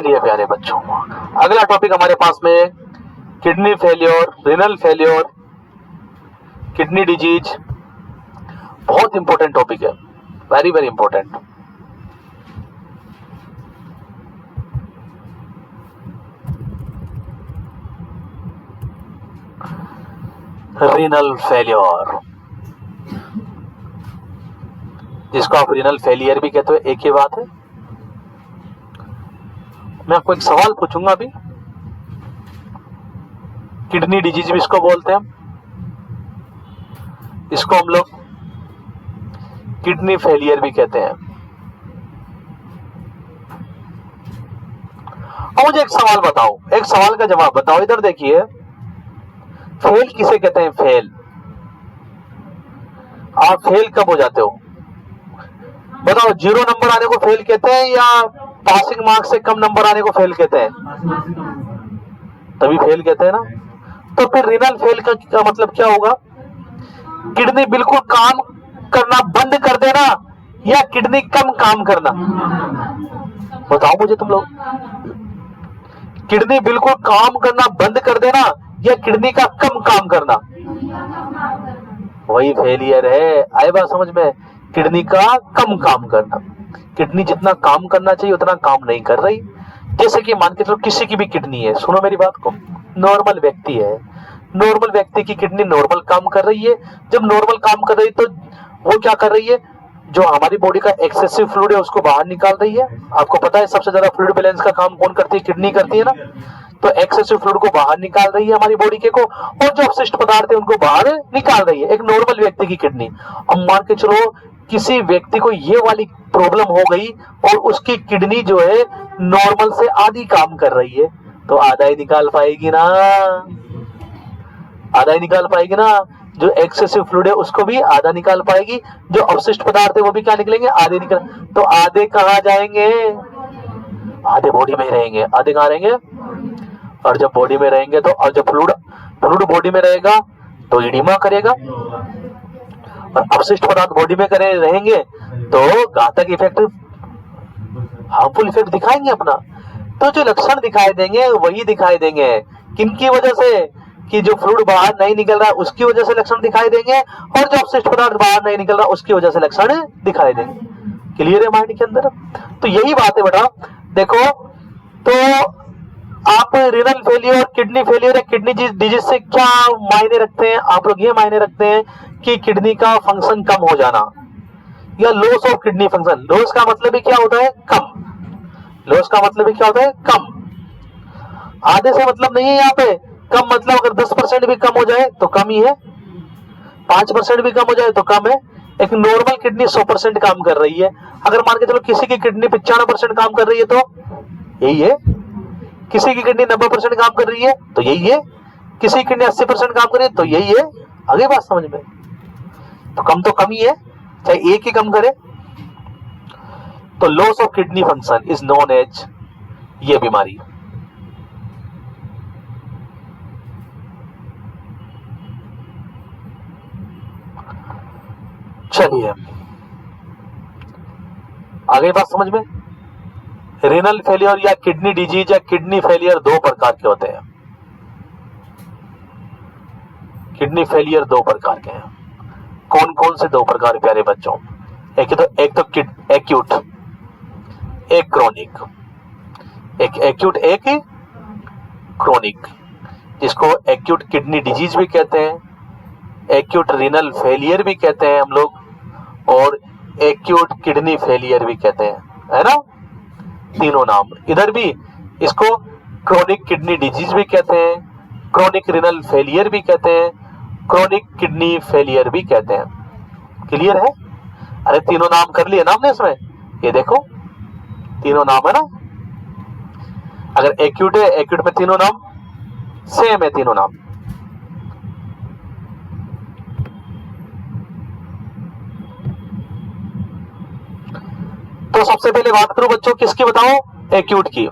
चलिए प्यारे बच्चों, अगला टॉपिक हमारे पास में kidney failure, renal failure, kidney disease. बहुत इंपॉर्टेंट टॉपिक है, very very important. Renal failure, जिसको आप रिनल फेलियर भी कहते हो, एक ही बात है। मैं आपको एक सवाल पूछूंगा अभी। किडनी डिजीज भी इसको बोलते हैं, इसको हम लोग किडनी फेलियर भी कहते हैं। और मुझे एक सवाल बताओ, एक सवाल का जवाब बताओ। इधर देखिए, फेल किसे कहते हैं? फेल। आप फेल कब हो जाते हो बताओ? 0 नंबर आने को फेल कहते हैं या पासिंग मार्क्स से कम नंबर आने को फेल कहते हैं? तभी फेल कहते हैं ना। तो फिर रिनल फेल का मतलब क्या होगा? किडनी बिल्कुल काम करना बंद कर देना या किडनी कम काम करना? बताओ मुझे तुम लोग। किडनी बिल्कुल काम करना बंद कर देना या किडनी का कम काम करना? वही फेलियर है। आए बात समझ में? किडनी का कम काम करना। किडनी जितना काम करना चाहिए उतना काम नहीं कर रही। जैसे कि मान के चलो किसी की भी किडनी है, सुनो मेरी बात को, नॉर्मल व्यक्ति है, नॉर्मल व्यक्ति की किडनी नॉर्मल काम कर रही है। जब नॉर्मल काम कर रही है तो वो क्या कर रही है? जो हमारी बॉडी का एक्सेसिव फ्लूइड है उसको बाहर निकाल रही है। आपको पता है सबसे ज्यादा फ्लूइड बैलेंस का काम कौन करती है? किडनी करती है ना। तो एक्सेसिव फ्लूइड को बाहर निकाल रही है हमारी बॉडी के को, और जो अपशिष्ट पदार्थ है उनको बाहर निकाल रही है, एक नॉर्मल व्यक्ति की किडनी। अब मान के चलो किसी व्यक्ति को ये वाली प्रॉब्लम हो गई और उसकी किडनी जो है नॉर्मल से आधी काम कर रही है, तो आधा ही निकाल पाएगी ना, आधा ही निकाल पाएगी ना। जो एक्सेसिव फ्लूइड है उसको भी आधा निकाल पाएगी, जो अवशिष्ट पदार्थ है वो भी क्या निकलेंगे? आधे निकल। तो आधे कहाँ जाएंगे? आधे बॉडी में ही रहेंगे। आधे कहाँ रहेंगे? और जब बॉडी में रहेंगे तो, और जब फ्लूइड बॉडी में रहेगा तो इडिमा करेगा, और अवशिष्ट पदार्थ बॉडी में रहेंगे तो घातक इफेक्ट, हार्मफुल इफेक्ट दिखाएंगे अपना। तो जो लक्षण दिखाई देंगे वही दिखाई देंगे। किनकी वजह से? कि जो फ्लूइड बाहर नहीं निकल रहा है उसकी वजह से लक्षण दिखाई देंगे, और जो अवशिष्ट पदार्थ बाहर नहीं निकल रहा उसकी वजह से लक्षण दिखाई देंगे। क्लियर है माइंड के अंदर? तो यही बात है बेटा। देखो, तो आप रिनल फेलियर, किडनी फेलियर या किडनी डिजीज से क्या मायने रखते हैं? आप लोग ये मायने रखते हैं कि किडनी का फंक्शन कम हो जाना या loss of kidney function. Loss का मतलब ही क्या होता है? कम। लॉस का मतलब ही क्या होता है? कम। आधे से मतलब नहीं है यहाँ पे। कम मतलब अगर 10% भी कम हो जाए तो कम ही है, 5% भी कम हो जाए तो कम है। एक नॉर्मल किडनी 100% काम कर रही है। अगर मान के चलो किसी की किडनी 95% काम कर रही है तो यही है। किसी की किडनी 90% काम कर रही है तो यही है। किसी की किडनी 80% काम कर रही है तो यही है। आगे बात समझ में? तो कम तो कम ही है, चाहे एक ही कम करे। तो loss of kidney function is known as ये बीमारी। चलिए आगे बात समझ में। रिनल फेलियर या किडनी डिजीज या किडनी फेलियर दो प्रकार के होते हैं। किडनी फेलियर दो प्रकार के हैं। कौन कौन से दो प्रकार प्यारे बच्चों? एक तो एक्यूट, एक क्रोनिक। एक एक्यूट, एक क्रोनिक, जिसको एक्यूट किडनी डिजीज भी कहते हैं, एक्यूट रिनल फेलियर भी कहते हैं हम लोग, और एक्यूट किडनी फेलियर भी कहते हैं, है ना? तीनों नाम। इधर भी इसको क्रोनिक किडनी डिजीज भी कहते हैं, क्रोनिक रिनल फेलियर भी कहते हैं, क्रोनिक किडनी फेलियर भी कहते हैं। क्लियर है? अरे तीनों नाम कर लिए ना हमने इसमें, ये देखो तीनों नाम है ना। अगर एक्यूट है, एक्यूट में तीनों नाम सेम है, तीनों नाम। तो सबसे पहले बात करूं बच्चों किसकी बताओ? एक्यूट की।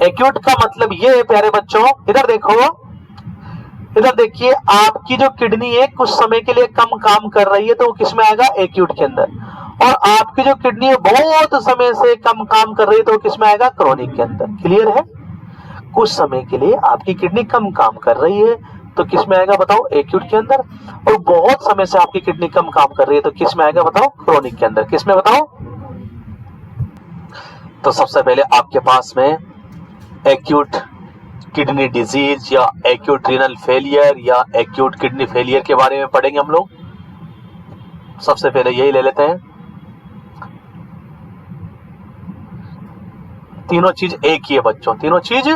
एक्यूट का मतलब ये है प्यारे बच्चों, इधर देखो, इधर देखिए, आपकी जो किडनी है कुछ समय के लिए कम काम कर रही है तो वो किसमें आएगा, एक्यूट के अंदर। और आपकी जो किडनी है बहुत समय से कम काम कर रही है तो वो किसमें आएगा, क्रोनिक के अंदर। क्लियर है? कुछ समय के लिए आपकी किडनी कम काम कर रही है तो किसमें आएगा बताओ, एक्यूट के अंदर। और बहुत समय से आपकी किडनी कम काम कर रही है तो किसमें आएगा बताओ, क्रोनिक के अंदर। किसमें बताओ? तो सबसे पहले आपके पास में एक्यूट किडनी डिजीज या एक्यूट रीनल फेलियर या एक्यूट किडनी फेलियर के बारे में पढ़ेंगे हम लोग। सबसे पहले यही ले लेते हैं, तीनों चीज एक ही है बच्चों, तीनों चीज।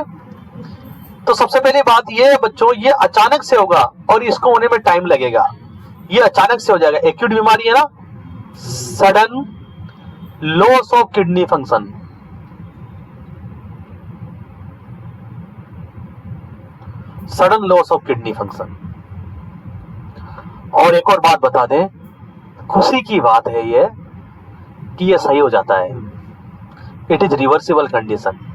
तो सबसे पहले बात ये है बच्चों, ये अचानक से होगा और इसको होने में टाइम लगेगा। ये अचानक से हो जाएगा, एक्यूट बीमारी है ना, sudden loss of kidney function. Sudden loss of kidney function. और एक और बात बता दें, खुशी की बात है ये कि ये सही हो जाता है। It is reversible condition.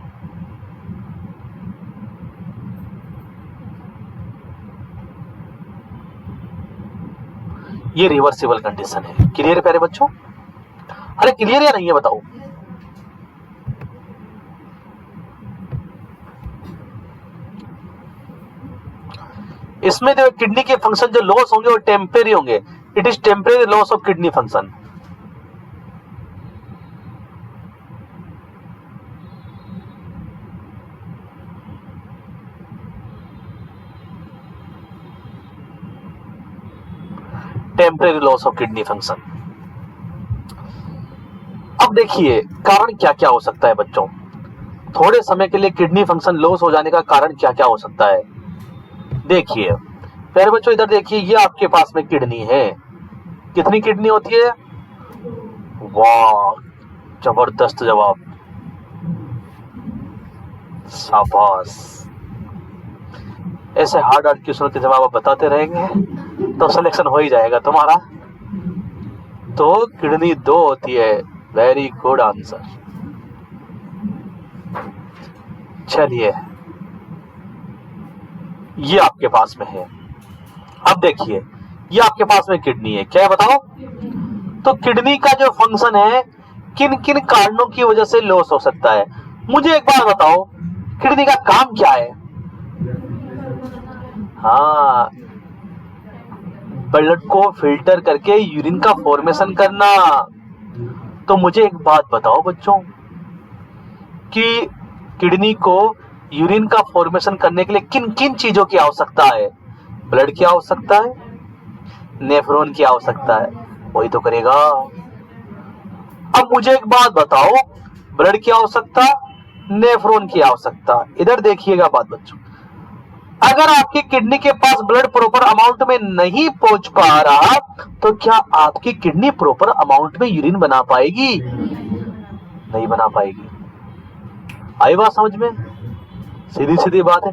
ये रिवर्सिबल कंडीशन है। क्लियर है प्यारे बच्चों? अरे क्लियर या नहीं है बताओ? इसमें जो किडनी के फंक्शन जो लॉस होंगे वो टेम्परेरी होंगे। It is temporary loss of kidney function. Temporary loss of kidney function. अब देखिए कारण क्या क्या हो सकता है बच्चों। थोड़े समय के लिए किडनी फंक्शन लॉस हो जाने का कारण क्या क्या हो सकता है। देखिए प्यारे बच्चों, इधर देखिए, ये आपके पास में किडनी है। कितनी किडनी होती है? वाह, जबरदस्त जवाब, शाबाश। ऐसे हार्ड हार्ड क्वेश्चन के जवाब आप बताते रहेंगे तो सिलेक्शन हो ही जाएगा तुम्हारा। तो किडनी 2 होती है। Very good answer. चलिए, ये आपके पास में है। अब देखिए, ये आपके पास में किडनी है, क्या है बताओ? तो किडनी का जो फंक्शन है किन किन कारणों की वजह से लॉस हो सकता है। मुझे एक बार बताओ, किडनी का काम क्या है? हाँ, ब्लड को फिल्टर करके यूरिन का फॉर्मेशन करना। तो मुझे एक बात बताओ बच्चों कि किडनी को यूरिन का फॉर्मेशन करने के लिए किन किन चीजों की आवश्यकता है? ब्लड की आवश्यकता है, नेफ्रॉन की आवश्यकता है, वही तो करेगा। अब मुझे एक बात बताओ, ब्लड की आवश्यकता, नेफ्रॉन की आवश्यकता। इधर देखिएगा बात बच्चों, अगर आपकी किडनी के पास ब्लड प्रॉपर अमाउंट में नहीं पहुंच पा रहा तो क्या आपकी किडनी प्रॉपर अमाउंट में यूरिन बना पाएगी? नहीं बना पाएगी। आई बात समझ में? सीधी सीधी बात है।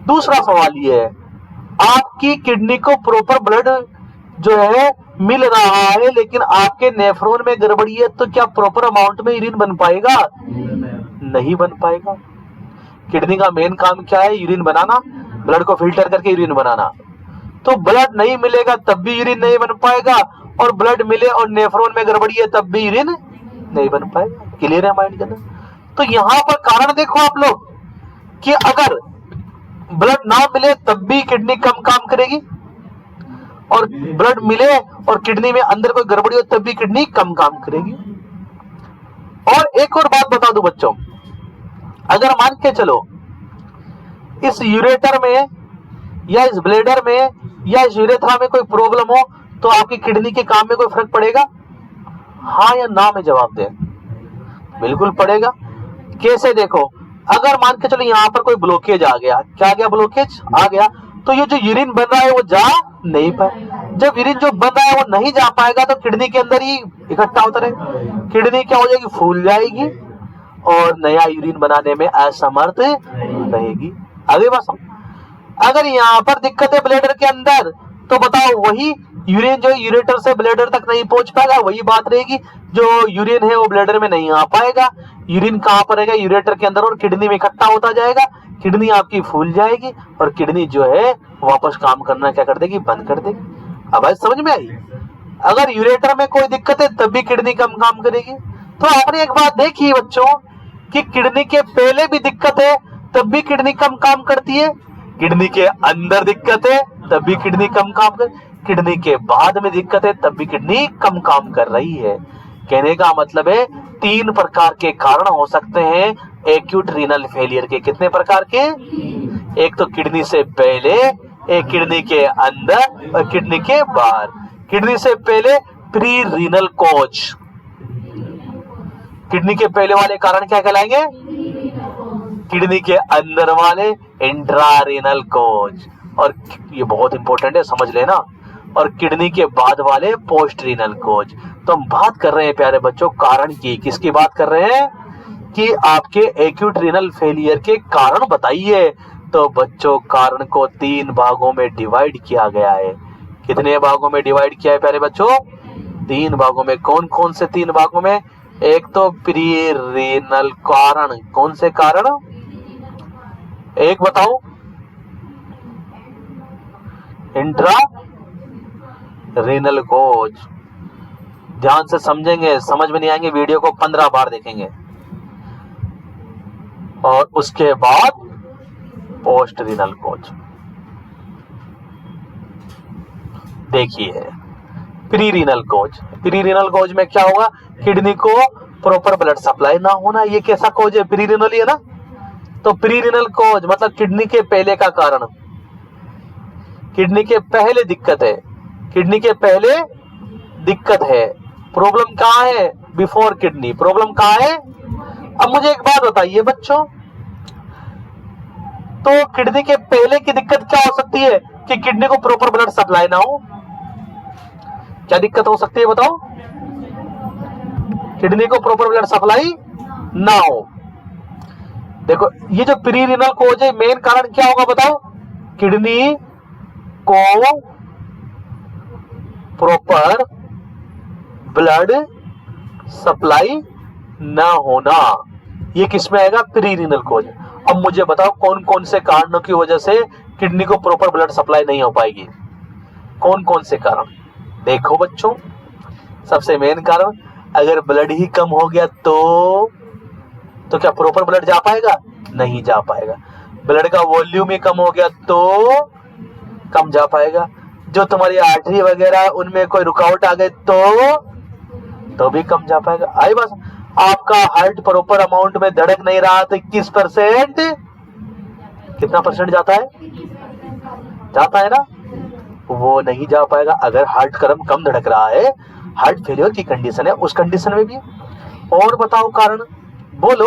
दूसरा सवाल ये है, आपकी किडनी को प्रॉपर ब्लड जो है मिल रहा है लेकिन आपके नेफ्रॉन में गड़बड़ी है तो क्या प्रॉपर अमाउंट में यूरिन बन पाएगा? नहीं बन पाएगा। किडनी का मेन काम क्या है? यूरिन बनाना, ब्लड को फिल्टर करके यूरिन बनाना। तो ब्लड नहीं मिलेगा तब भी यूरिन नहीं बन पाएगा, और ब्लड मिले और नेफ्रॉन में गड़बड़ी है तब भी यूरिन नहीं बन पाएगा। क्लियर है माइंड के अंदर? तो यहां पर कारण देखो आप लोग कि अगर ब्लड ना मिले तब भी किडनी कम काम करेगी, और ब्लड मिले और किडनी में अंदर कोई गड़बड़ी हो तब भी किडनी कम काम करेगी। और एक और बात बता दूं बच्चों, अगर मान के चलो इस यूरेटर में या इस ब्लेडर में या इस यूरेथ्रा में कोई प्रॉब्लम हो तो आपकी किडनी के काम में कोई फर्क पड़ेगा? हाँ या ना में जवाब दें। बिल्कुल पड़ेगा। कैसे? देखो, अगर मान के चलो यहाँ पर कोई ब्लॉकेज आ गया, क्या आ गया? ब्लॉकेज आ गया, तो ये जो यूरिन बन रहा है वो जा नहीं पाए। जब यूरिन जो बन रहा है वो नहीं जा पाएगा तो किडनी के अंदर ही इकट्ठा होता रहेगा। किडनी क्या हो जाएगी? फूल जाएगी और नया यूरिन बनाने में असमर्थ रहेगी। आगे बात समझ। अगर यहाँ पर दिक्कत है ब्लैडर के अंदर तो बताओ वही यूरिन जो यूरेटर से ब्लैडर तक नहीं पहुंच पाएगा, वही बात रहेगी, जो यूरिन है वो ब्लैडर में नहीं आ पाएगा। यूरिन कहाँ पर रहेगा? यूरेटर के अंदर, और किडनी में इकट्ठा होता जाएगा। किडनी आपकी फूल जाएगी और किडनी जो है वापस काम करना क्या कर देगी? बंद कर देगी। अब बात समझ में आई? अगर यूरेटर में कोई दिक्कत है तब भी किडनी कम काम करेगी। तो आपने एक बात देखी बच्चों कि किडनी के पहले भी दिक्कत है तब भी किडनी कम काम करती है, किडनी के अंदर दिक्कत है तब भी किडनी कम काम कर, किडनी के बाद में दिक्कत है तब भी किडनी कम काम कर रही है। कहने का मतलब है 3 प्रकार के कारण हो सकते हैं एक्यूट रीनल फेलियर के। कितने प्रकार के? एक तो किडनी से पहले, एक किडनी के अंदर और किडनी के बाहर। किडनी से पहले प्री रीनल कोज, किडनी के पहले वाले कारण क्या कहलाएंगे? किडनी के अंदर वाले इंट्रा रीनल कोज, और ये बहुत इंपॉर्टेंट है, समझ लेना। और किडनी के बाद वाले पोस्ट रीनल कोज। तो हम बात कर रहे हैं प्यारे बच्चों कारण की। किसकी बात कर रहे हैं? कि आपके एक्यूट रीनल फेलियर के कारण बताइए। तो बच्चों कारण को 3 भागों में डिवाइड किया गया है। कितने भागों में डिवाइड किया है प्यारे बच्चों? 3 भागों में। कौन कौन से 3 भागों में? एक तो प्री रीनल कारण। कौन से कारण? एक बताओ। इंट्रा रीनल कोज। ध्यान से समझेंगे, समझ में नहीं आएंगे वीडियो को 15 बार देखेंगे। और उसके बाद पोस्ट रीनल कोज। देखिए प्री रीनल कोज। प्री रीनल कोज में क्या होगा? किडनी को प्रॉपर ब्लड सप्लाई ना होना। ये कैसा कोज है? प्री रीनल ही है ना। तो प्री रीनल कोज मतलब किडनी के पहले का कारण, किडनी के पहले दिक्कत है, किडनी के पहले दिक्कत है। प्रॉब्लम कहाँ है? Before kidney. प्रॉब्लम कहाँ है? अब मुझे एक बात बताइए बच्चों, तो किडनी के पहले की दिक्कत क्या हो सकती है? कि किडनी को प्रॉपर ब्लड सप्लाई ना हो। क्या दिक्कत हो सकती है बताओ? किडनी को प्रॉपर ब्लड सप्लाई ना हो। देखो ये जो प्री रीनल कोज है, मेन कारण क्या होगा बताओ? किडनी को प्रॉपर ब्लड सप्लाई ना होना, ये किसमें आएगा? प्री रीनल कोज। अब मुझे बताओ कौन कौन से कारणों की वजह से किडनी को प्रॉपर ब्लड सप्लाई नहीं हो पाएगी? कौन कौन से कारण? देखो बच्चों, सबसे मेन कारण, अगर ब्लड ही कम हो गया तो क्या प्रॉपर ब्लड जा पाएगा? नहीं जा पाएगा। ब्लड का वॉल्यूम ही कम हो गया तो कम जा पाएगा। जो तुम्हारी आर्टरी वगैरह उनमें कोई रुकावट आ गई तो भी कम जा पाएगा। आई बस, आपका हार्ट प्रॉपर अमाउंट में धड़क नहीं रहा तो 21%, कितना परसेंट जाता है? जाता है ना, वो नहीं जा पाएगा। अगर हार्ट कम धड़क रहा है, हार्ट फेलियर की कंडीशन है, उस कंडीशन में भी। और बताओ कारण, बोलो।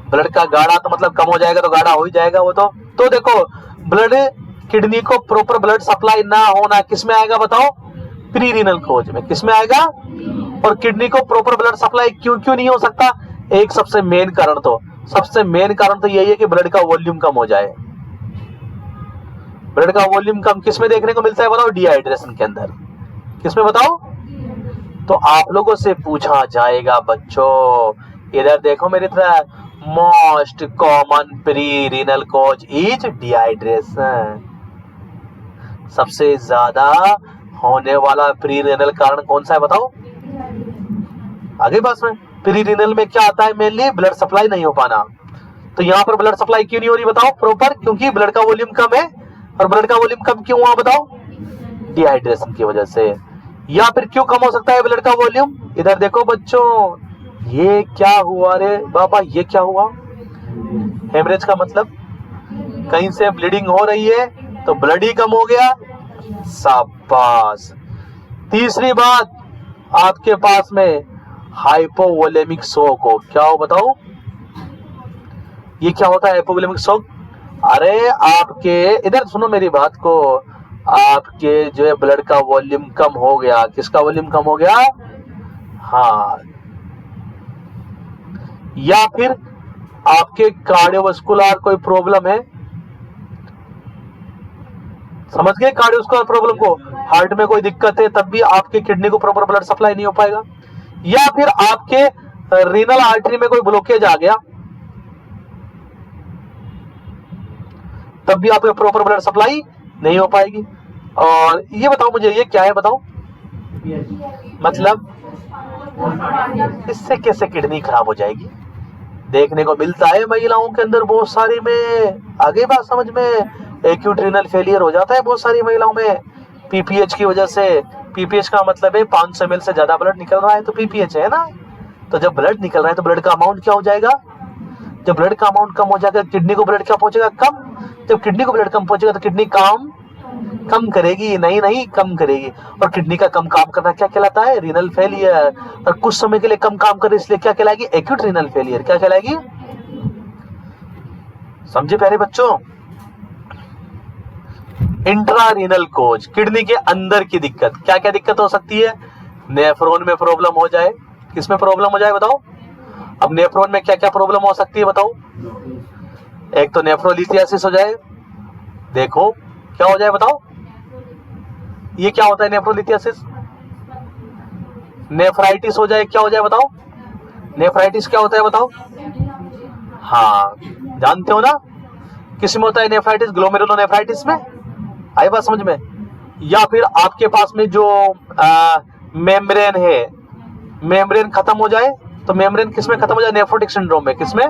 ब्लड का गाढ़ा तो मतलब कम हो जाएगा तो गाढ़ा हो ही जाएगा वो तो देखो, ब्लड किडनी को प्रॉपर ब्लड सप्लाई ना होना किसमें आएगा बताओ? प्री रीनल कोज में। किसमें आएगा? और किडनी को प्रॉपर ब्लड सप्लाई क्यों नहीं हो सकता? एक सबसे मेन कारण तो यही है कि ब्लड का वॉल्यूम कम हो जाए। ब्लड का वॉल्यूम कम किसमें देखने को मिलता है बताओ? डिहाइड्रेशन के अंदर। किसमें बताओ? तो आप लोगों से पूछा जाएगा बच्चों, इधर देखो मेरी तरह, most common pre renal cause is dehydration. सबसे ज्यादा होने वाला प्री रीनल कारण कौन सा है बताओ? आगे बस में प्री रीनल में क्या आता है? मेनली ब्लड सप्लाई नहीं हो पाना। तो यहाँ पर ब्लड सप्लाई क्यों नहीं हो रही बताओ प्रॉपर? क्योंकि ब्लड का वॉल्यूम कम है। और ब्लड का वॉल्यूम कम क्यों हुआ बताओ? डिहाइड्रेशन की वजह से। या फिर क्यों कम हो सकता है ब्लड का वॉल्यूम? इधर देखो बच्चों, ये क्या हुआ रे बाबा? ये क्या हुआ? हेमरेज का मतलब कहीं से ब्लीडिंग हो रही है तो ब्लड ही कम हो गया। शाबाश। तीसरी बात, आपके पास में हाइपोवोलेमिक शॉक हो। क्या हो बताओ? ये क्या होता है हाइपोवोलेमिक शॉक? अरे आपके, इधर सुनो मेरी बात को, आपके जो है ब्लड का वॉल्यूम कम हो गया। किसका वॉल्यूम कम हो गया? हाँ। या फिर आपके कार्डियोवास्कुलर कोई प्रॉब्लम है, समझ गए कार्डियोवास्कुलर प्रॉब्लम को? हार्ट में कोई दिक्कत है तब भी आपके किडनी को प्रॉपर ब्लड सप्लाई नहीं हो पाएगा, या फिर आपके रीनल आर्टरी में कोई ब्लॉकेज आ गया तब भी आपके प्रॉपर ब्लड सप्लाई नहीं हो पाएगी। और ये बताओ मुझे, ये क्या है बताओ, मतलब इससे कैसे किडनी खराब हो जाएगी? देखने को मिलता है महिलाओं के अंदर बहुत सारी में, आगे बात समझ में, एक्यूट रीनल फेलियर हो जाता है बहुत सारी महिलाओं में पीपीएच की वजह से। पीपीएच का मतलब है 500 ml से ज्यादा ब्लड निकल रहा है तो पीपीएच है ना। तो जब ब्लड निकल रहा है तो ब्लड का अमाउंट क्या हो जाएगा? जब ब्लड का अमाउंट कम हो जाएगा किडनी को ब्लड क्या पहुंचेगा? कम। जब किडनी को ब्लड कम पहुंचेगा तो किडनी काम कम करेगी, नहीं कम करेगी। और किडनी का कम काम करना क्या कहलाता है? Renal failure. और कुछ समय के लिए कम काम करे इसलिए क्या कहलाएगी? Acute renal failure. क्या कहलाएगी? समझे प्यारे बच्चों? इंट्रारीनल कोज, किडनी के अंदर की दिक्कत। क्या क्या दिक्कत हो सकती है? नेफ्रॉन में प्रॉब्लम हो जाए। किसमें प्रॉब्लम हो जाए बताओ? अब नेफ्रॉन में क्या क्या प्रॉब्लम हो सकती है बताओ? एक तो नेफ्रोलिथियासिस हो जाए। देखो क्या हो जाए बताओ? ये क्या होता है नेफ्रोलिथियासिस? नेफ्राइटिस हो जाए। क्या हो जाए बताओ? नेफ्राइटिस क्या होता है बताओ? हाँ जानते हो ना किस में होता है नेफ्राइटिस? ग्लोमेरुलोनेफ्राइटिस में। आई बात समझ में? या फिर आपके पास में जो मेम्ब्रेन है, मेम्ब्रेन खत्म हो जाए। तो मेम्ब्रेन किस में खत्म हो जाए? नेफ्रोटिक सिंड्रोम में। किसमें?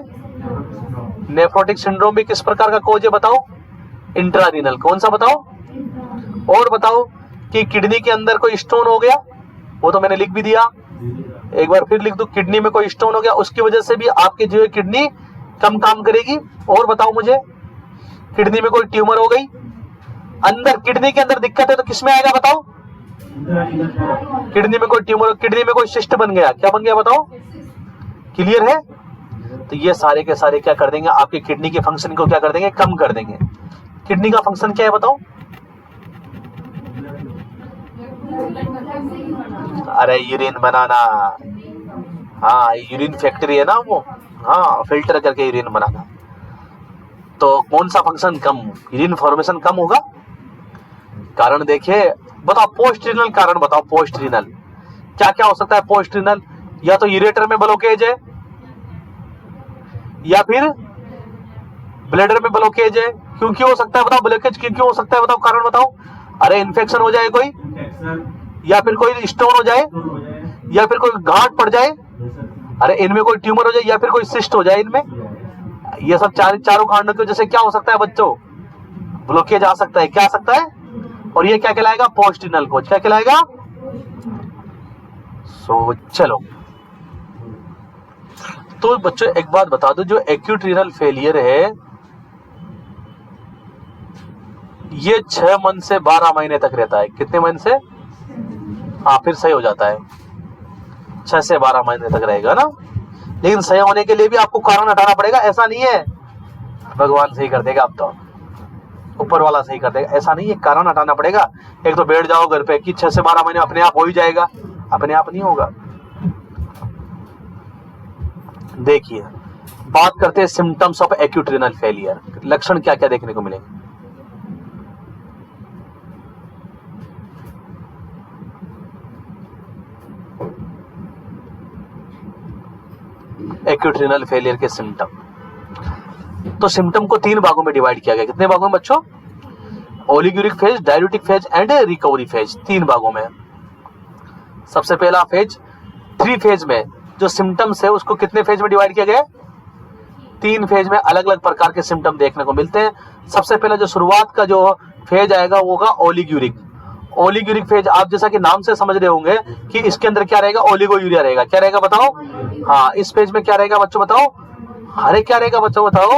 नेफ्रोटिक सिंड्रोम भी किस प्रकार का कोज है बताओ? इंट्रारीनल। कौन सा बताओ? और बताओ कि किडनी के अंदर कोई स्टोन हो गया, वो तो मैंने लिख भी दिया, एक बार फिर लिख दो। किडनी में कोई स्टोन हो गया, उसकी वजह से भी आपकी जो है किडनी कम काम करेगी। और बताओ मुझे, किडनी में कोई ट्यूमर हो गई, अंदर किडनी के अंदर दिक्कत है तो किसमें आएगा बताओ? किडनी में कोई ट्यूमर, किडनी में कोई सिस्ट बन गया, क्या बन गया बताओ? क्लियर है? तो ये सारे के सारे क्या कर देंगे? आपकी किडनी के फंक्शन को क्या कर देंगे? कम कर देंगे। किडनी का फंक्शन क्या है बताओ? अरे यूरिन बनाना, हाँ यूरिन फैक्ट्री है ना वो, हाँ फिल्टर करके यूरिन बनाना। तो कौन सा फंक्शन कम? यूरिन फॉर्मेशन कम होगा। कारण देखिए, बताओ पोस्ट रीनल कारण बताओ। पोस्ट रीनल क्या क्या हो सकता है? पोस्ट रीनल या तो यूरेटर में ब्लॉकेज है, या फिर ब्लैडर में ब्लॉकेज है। क्यों क्यों हो सकता है बताओ? ब्लॉकेज क्यों क्यों हो सकता है बताओ? कारण बताओ। अरे इन्फेक्शन हो जाए कोई, या फिर कोई स्टोन हो जाए, या फिर कोई गांठ पड़ जाए, अरे इनमें कोई ट्यूमर हो जाए, या फिर कोई सिस्ट हो जाए इनमें। ये सब चारों कारणों की वजह से क्या हो सकता है बच्चों? ब्लॉकेज आ सकता है। क्या आ सकता है? और ये क्या कहलाएगा? पोस्ट रीनल कोज। क्या कहलाएगा? चलो तो बच्चों एक बात बता दो, जो एक्यूट रीनल फेलियर है ये 6 मंथ से 12 महीने तक रहता है। कितने महीने से? हाँ फिर सही हो जाता है, 6 से 12 महीने तक रहेगा ना। लेकिन सही होने के लिए भी आपको कारण हटाना पड़ेगा। ऐसा नहीं है भगवान सही कर देगा, आप तो ऊपर वाला सही कर देगा, ऐसा नहीं है। कारण हटाना पड़ेगा। एक तो बैठ जाओ घर पे कि 6 से 12 महीने अपने आप हो ही जाएगा, अपने आप नहीं होगा। देखिए बात करते हैं symptoms of acute renal failure. लक्षण क्या क्या देखने को मिलेंगे? एक्यूट रीनल फेलियर के सिम्टम, तो सिम्टम को 3 भागों में डिवाइड किया गया। कितने भागों में बच्चों? Oliguric phase, diuretic phase and recovery phase, 3 भागों में। सबसे पहला फेज 3 फेज में जो सिम्टम्स है उसको कितने फेज में डिवाइड किया गया? 3 फेज में अलग अलग प्रकार के सिम्टम देखने को मिलते हैं। सबसे पहले जो शुरुआत का जो फेज आएगा वो होगा ओलिगोरिक। ओलिगोरिक फेज आप जैसा कि नाम से समझ रहे होंगे कि इसके अंदर क्या रहेगा? ओलिगो यूरिया रहेगा। क्या रहेगा बताओ? हाँ इस फेज में क्या रहेगा बच्चों बताओ? अरे क्या रहेगा बच्चों बताओ?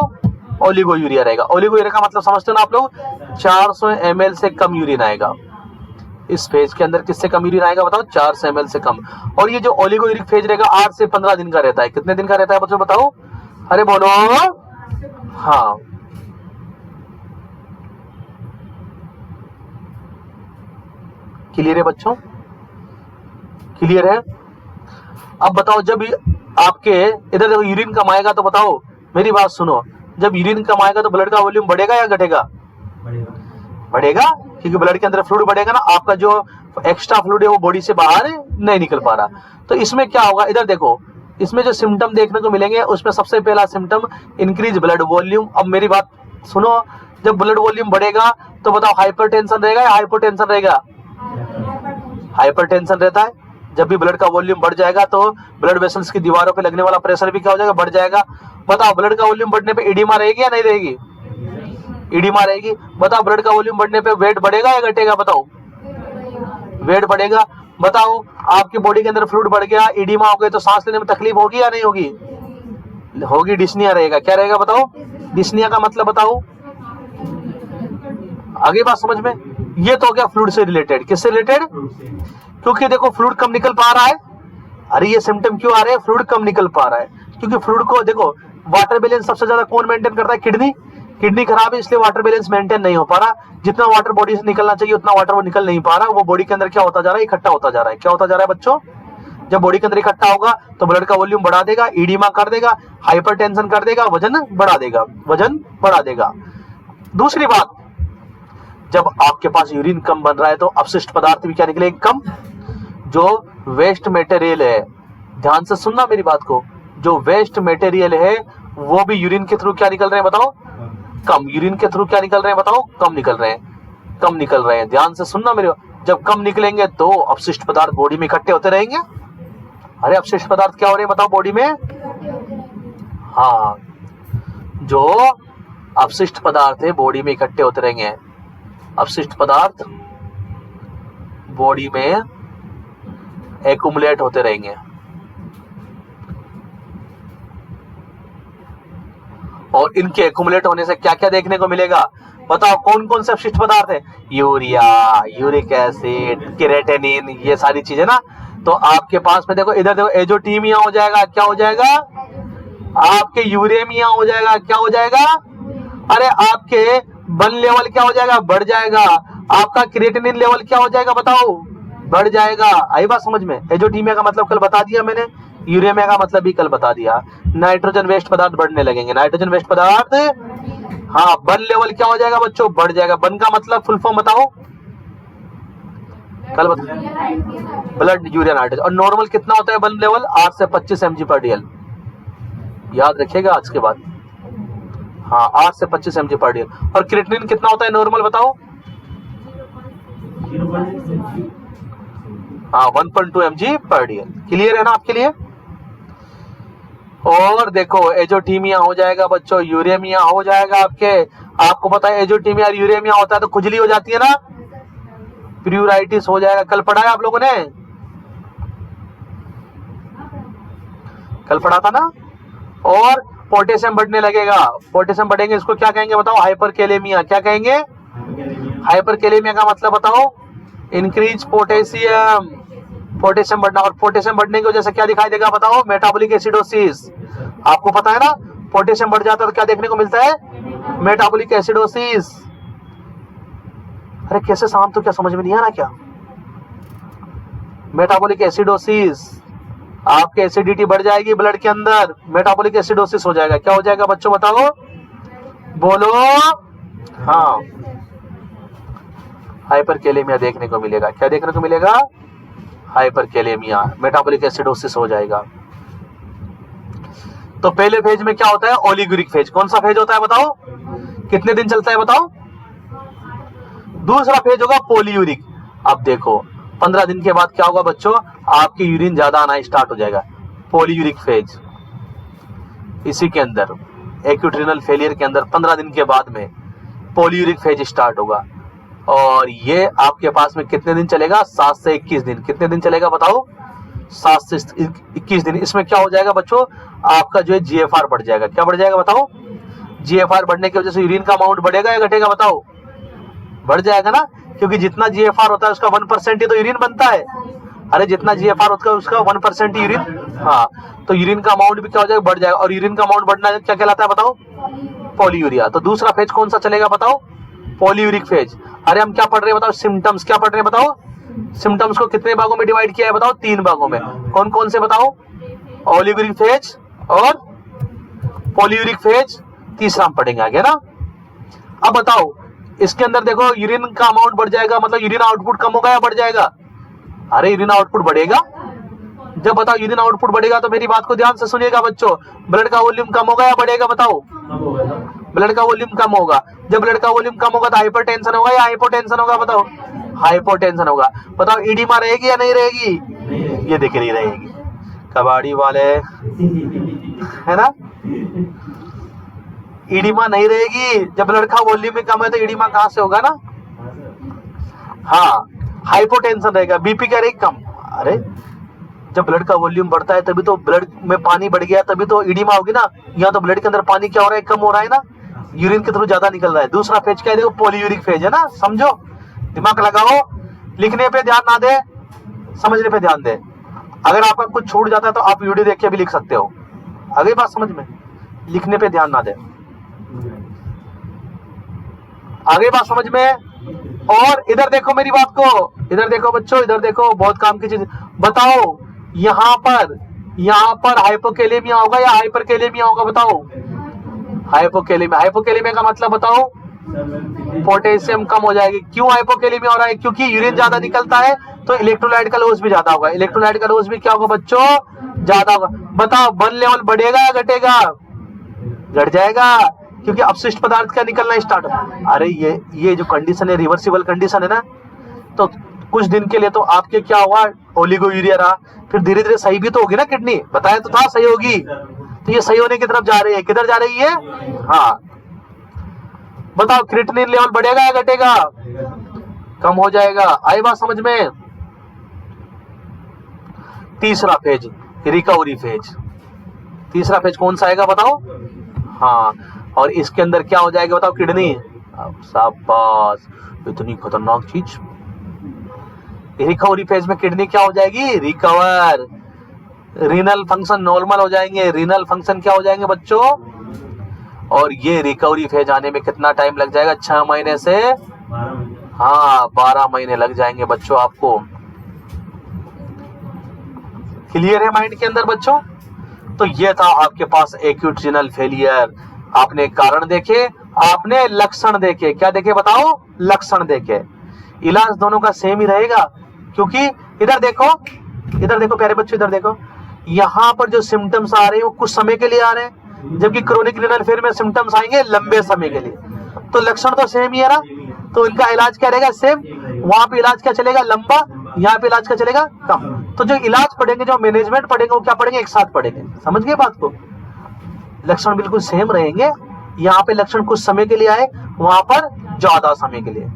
ओलिगो यूरिया रहेगा। ओलिगो यूरिया का मतलब समझते हो ना आप लोग? 400 ml से कम यूरिन आएगा इस फेज के अंदर। किससे कम यूरिन आएगा बताओ? 400 ml से कम। और ये जो ओलिगोयूरिक फेज रहेगा 8 से 15 दिन का रहता है। कितने दिन का रहता है बच्चों बताओ? अरे बोलो। हाँ क्लियर है बच्चों? क्लियर है? अब बताओ जब आपके इधर यूरिन कम आएगा तो बताओ, मेरी बात सुनो, जब यूरिन कम आएगा तो ब्लड का वॉल्यूम बढ़ेगा या घटेगा? बढ़ेगा। क्योंकि ब्लड के अंदर फ्लूइड बढ़ेगा ना, आपका जो एक्स्ट्रा फ्लूइड है वो बॉडी से बाहर नहीं निकल पा रहा। तो इसमें क्या होगा, इधर देखो, इसमें जो सिम्टम देखने को मिलेंगे उसमें सबसे पहला सिम्टम इंक्रीज ब्लड वॉल्यूम। अब मेरी बात सुनो, जब ब्लड वॉल्यूम बढ़ेगा तो बताओ हाइपरटेंशन रहेगा या हाइपोटेंशन रहेगा? हाइपरटेंशन रहता है। जब भी ब्लड का वॉल्यूम बढ़ जाएगा तो ब्लड वेसल्स की दीवारों पे लगने वाला प्रेशर भी क्या हो जाएगा, बढ़ जाएगा। बताओ ब्लड का वॉल्यूम बढ़ने पे एडिमा रहेगी या नहीं रहेगी? एडिमा रहेगी। बताओ ब्लड का वॉल्यूम बढ़ने पे वेट बढ़ेगा या घटेगा? बताओ वेट बढ़ेगा। बताओ आपकी बॉडी के अंदर फ्लूइड बढ़ गया, एडिमा हो गए तो सांस लेने में तकलीफ होगी या नहीं होगी? होगी, डिस्निया रहेगा। क्या रहेगा बताओ? डिस्निया का मतलब बताओ, आगे बात समझ में। ये तो हो गया फ्लूइड से रिलेटेड। किससे रिलेटेड? क्योंकि देखो फ्लूइड कम निकल पा रहा है। अरे ये सिम्टम क्यों आ रहे हैं? फ्लूइड कम निकल पा रहा है क्योंकि फ्लूइड को देखो, वाटर बैलेंस सबसे ज्यादा कौन मेंटेन करता है? किडनी। किडनी खराब है इसलिए वाटर बैलेंस मेंटेन नहीं हो पा रहा। जितना वाटर बॉडी से निकलना चाहिए उतना वाटर वो निकल नहीं पा रहा। वो बॉडी के अंदर क्या होता जा रहा है? इकट्ठा होता जा रहा है। क्या होता जा रहा है बच्चों? जब बॉडी के अंदर इकट्ठा होगा तो ब्लड का वॉल्यूम बढ़ा देगा, एडिमा कर देगा, हाइपरटेंशन कर देगा, वजन बढ़ा देगा, वजन बढ़ा देगा। दूसरी बात, जब आपके पास यूरिन कम बन रहा है तो अपशिष्ट पदार्थ भी क्या निकलेंगे? कम। जो वेस्ट मटेरियल है, ध्यान से सुनना मेरी बात को, जो वेस्ट मटेरियल है वो भी यूरिन के थ्रू क्या निकल रहे हैं बताओ? कम। यूरिन के थ्रू क्या निकल रहे हैं बताओ? कम निकल रहे हैं, कम निकल रहे हैं। ध्यान से सुनना मेरे, जब कम निकलेंगे तो अपशिष्ट पदार्थ बॉडी में इकट्ठे होते रहेंगे। अरे अपशिष्ट पदार्थ क्या हो रहे हैं बताओ बॉडी में? हाँ, जो अपशिष्ट पदार्थ है बॉडी में इकट्ठे होते रहेंगे। अपशिष्ट पदार्थ बॉडी में एक्युमुलेट होते रहेंगे। और इनके एक्युमुलेट होने से क्या क्या देखने को मिलेगा बताओ? कौन कौन से अपशिष्ट पदार्थ है? यूरिया, यूरिक एसिड, केराटिनिन, ये सारी चीजें ना। तो आपके पास में देखो, इधर देखो, एजोटीमिया हो जाएगा। क्या हो जाएगा? आपके यूरेमिया हो जाएगा। क्या हो जाएगा? अरे आपके बन लेवल क्या हो जाएगा? बढ़ जाएगा। आपका क्रिएटिनिन लेवल क्या हो जाएगा बताओ? बढ़ जाएगा। आई बात समझ में? एजोटीमिया का मतलब कल बता दिया मैंने, यूरेमिया का मतलब भी कल बता दिया। नाइट्रोजन वेस्ट पदार्थ बढ़ने लगेंगे। नाइट्रोजन वेस्ट पदार्थ, हाँ, बन लेवल क्या हो जाएगा बच्चों? बढ़ जाएगा। बन का मतलब फुल फॉर्म बताओ? कल बता, ब्लड यूरिया नाइट्रोजन। और नॉर्मल कितना होता है बन लेवल? 8 से 25 mg/dl। याद रखिएगा आज के बाद। हाँ, 8 से 25 mg/dl। और क्रिएटिनिन कितना होता है नॉर्मल बताओ? हाँ, 1.2 mg/dl। क्लियर है ना आपके लिए? और देखो एजोटीमिया हो जाएगा बच्चों, यूरेमिया हो जाएगा आपके। आपको पता है एजोटीमिया और यूरेमिया होता है तो खुजली हो जाती है ना, प्यूराइटिस हो जाएगा। कल पढ़ा है आप लोगों ने? कल पढ़ा था ना। और पोटेशियम बढ़ने लगेगा। पोटेशियम बढ़ेंगे, इसको क्या कहेंगे बताओ? हाइपरकैलेमिया। क्या कहेंगे? हाइपरकैलेमिया का मतलब बताओ? Increase potassium. पोटेशियम बढ़ना, और पोटेशियम बढ़ने की वजह से क्या दिखाई देगा बताओ? Metabolic acidosis. आपको पता है ना, पोटेशियम बढ़ जाता है तो क्या देखने को मिलता है? Metabolic acidosis. अरे कैसे शाम, तो क्या समझ में नहीं आ रहा क्या? मेटाबॉलिक एसिडोसिस, आपके एसिडिटी बढ़ जाएगी ब्लड के अंदर, मेटाबॉलिक एसिडोसिस हो जाएगा। क्या हो जाएगा बच्चों बताओ? बोलो। हाँ, हाइपरकैलेमिया देखने को मिलेगा। क्या देखने को मिलेगा? हाइपरकैलेमिया, मेटाबॉलिक एसिडोसिस हो जाएगा। तो पहले फेज में क्या होता है? ओलिगोरिक फेज। कौन सा फेज होता है बताओ? कितने दिन चलता है बताओ? दूसरा फेज होगा पॉलीयूरिक। अब देखो 15 दिन के बाद क्या होगा बच्चों? आपकी यूरिन ज्यादा आना स्टार्ट हो जाएगा। पॉलीयूरिक फेज, इसी के अंदर एक्यूट रीनल फेलियर के अंदर 15 दिन के बाद में पॉलीयूरिक फेज स्टार्ट होगा। और ये आपके पास में कितने दिन चलेगा? 7 से 21 दिन। कितने दिन चलेगा बताओ? 7 से 21 दिन। इसमें क्या हो जाएगा बच्चों? आपका जो है GFR बढ़ जाएगा। क्या बढ़ जाएगा बताओ? GFR बढ़ने की वजह से यूरिन का अमाउंट बढ़ेगा या घटेगा बताओ? बढ़ जाएगा ना, क्योंकि जितना GFR होता है उसका 1% ही तो यूरिन बनता है। अरे जितना GFR होता है उसका 1% ही यूरिन। हाँ, तो यूरिन का अमाउंट भी क्या हो जाएगा? बढ़ जाएगा। और यूरिन का अमाउंट बढ़ना क्या कहलाता है बताओ? पॉलीयूरिया। तो दूसरा फेज कौन सा चलेगा बताओ? पॉलीयूरिक फेज। अरे हम क्या पढ़ रहे हैं बताओ? सिम्टम्स। क्या पढ़ रहे हैं बताओ? सिम्टम्स को कितने भागों में डिवाइड किया है बताओ? 3 भागों में। कौन कौन से बताओ? ओलिगोरिक फेज और पॉलीयूरिक फेज, तीसरा हम पढ़ेंगे आगे ना। अब बताओ इसके अंदर देखो यूरिन का अमाउंट बढ़ जाएगा, मतलब यूरिन आउटपुट कम होगा या बढ़ जाएगा? अरे यूरिन आउटपुट बढ़ेगा। जब बताओ यूरिन आउटपुट बढ़ेगा तो मेरी बात को ध्यान से सुनिएगा बच्चों, ब्लड का वॉल्यूम कम होगा या बढ़ेगा? बताओ। ब्लड का वॉल्यूम कम होगा। जब ब्लड का वॉल्यूम कम होगा तो हाइपरटेंशन होगा या हाइपोटेंशन होगा? बताओ। हाइपोटेंशन होगा। बताओ ईडीमा रहेगी या नहीं रहेगी? ये दिख रही रहेगी। कबाड़ी वाले है ना, ईडीमा नहीं रहेगी। जब ब्लड का वॉल्यूम में कम है तो ईडीमा कहां से होगा ना? हाँ, हाइपोटेंशन रहेगा। बीपी क्या रहेगी? कम। अरे जब ब्लड का वॉल्यूम बढ़ता है तभी तो ब्लड में पानी बढ़ गया, तभी तो ईडीमा होगी ना। यहाँ तो ब्लड के अंदर पानी क्या हो रहा है? कम हो रहा है ना, यूरिन के थ्रू ज्यादा निकल रहा है। दूसरा फेज क्या है? देखो पॉलीयूरिक फेज है ना, समझो, दिमाग लगाओ। लिखने पे ध्यान ना दे, समझने पे ध्यान दे। अगर आपका कुछ छूट जाता है तो आप वीडियो देख के भी लिख सकते हो। अगली बात समझ में, लिखने पे ध्यान ना दे। आगे बात समझ में। और इधर देखो मेरी बात को, इधर देखो बच्चों, इधर देखो, बहुत काम की चीज। बताओ यहाँ पर हाइपोकैलेमिया होगा या हाइपरकैलेमिया होगा? बताओ। हाइपोकैलेमिया। हाइपोकैलेमिया का मतलब बताओ, पोटेशियम कम हो जाएगी। क्यों हाइपोकैलेमिया हो रहा है? क्योंकि यूरिन ज्यादा निकलता है तो इलेक्ट्रोलाइट का लॉस भी ज्यादा होगा। इलेक्ट्रोलाइट का लॉस भी क्या होगा बच्चों? ज्यादा होगा। बताओ बर्न लेवल बढ़ेगा या घटेगा? घट जाएगा, क्योंकि अपशिष्ट पदार्थ का निकलना स्टार्ट हो। अरे ये जो कंडीशन है रिवर्सिबल कंडीशन है ना, तो कुछ दिन के लिए तो आपके क्या हुआ, ओलिगोयूरिया रहा, फिर धीरे धीरे सही भी तो होगी ना किडनी। बताया तो था सही होगी। तो ये सही होने की तरफ जा रही है। किधर जा रही है? हाँ। बताओ क्रिएटिनिन लेवल बढ़ेगा या घटेगा? कम हो जाएगा। आई बात समझ में। तीसरा फेज रिकवरी फेज। तीसरा फेज कौन सा आएगा बताओ? हाँ, और इसके अंदर क्या हो जाएगा बताओ? किडनी। शाबाश, इतनी खतरनाक चीज। रिकवरी फेज में किडनी क्या हो जाएगी? रिकवर। रीनल फंक्शन नॉर्मल हो जाएंगे। रीनल फंक्शन क्या हो जाएंगे बच्चों? और ये रिकवरी फेज आने में कितना टाइम लग जाएगा? 6 महीने से 12 महीने लग जाएंगे बच्चों आपको। क्लियर है माइंड के अंदर बच्चों? तो ये था आपके पास एक्यूट रीनल फेलियर। आपने कारण देखे, आपने लक्षण देखे। क्या देखे बताओ? लक्षण देखे। इलाज दोनों का सेम ही रहेगा, क्योंकि इधर देखो प्यारे बच्चों, इधर देखो, यहाँ पर जो सिम्टम्स आ रहे हैं वो कुछ समय के लिए आ रहे हैं, जबकि क्रोनिक रीनल फेलियर में सिम्टम्स आएंगे लंबे समय के लिए। तो लक्षण तो सेम ही है ना, तो इनका इलाज क्या रहेगा? सेम। वहां पे इलाज क्या चलेगा? लंबा। यहाँ पे इलाज क्या चलेगा? कम। तो जो इलाज पढ़ेंगे, जो मैनेजमेंट पढ़ेंगे, वो क्या पढ़ेंगे? एक साथ पढ़ेंगे। समझ गए बात को? लक्षण बिल्कुल सेम रहेंगे। यहाँ पे लक्षण कुछ समय के लिए आए, वहां पर ज्यादा समय के लिए।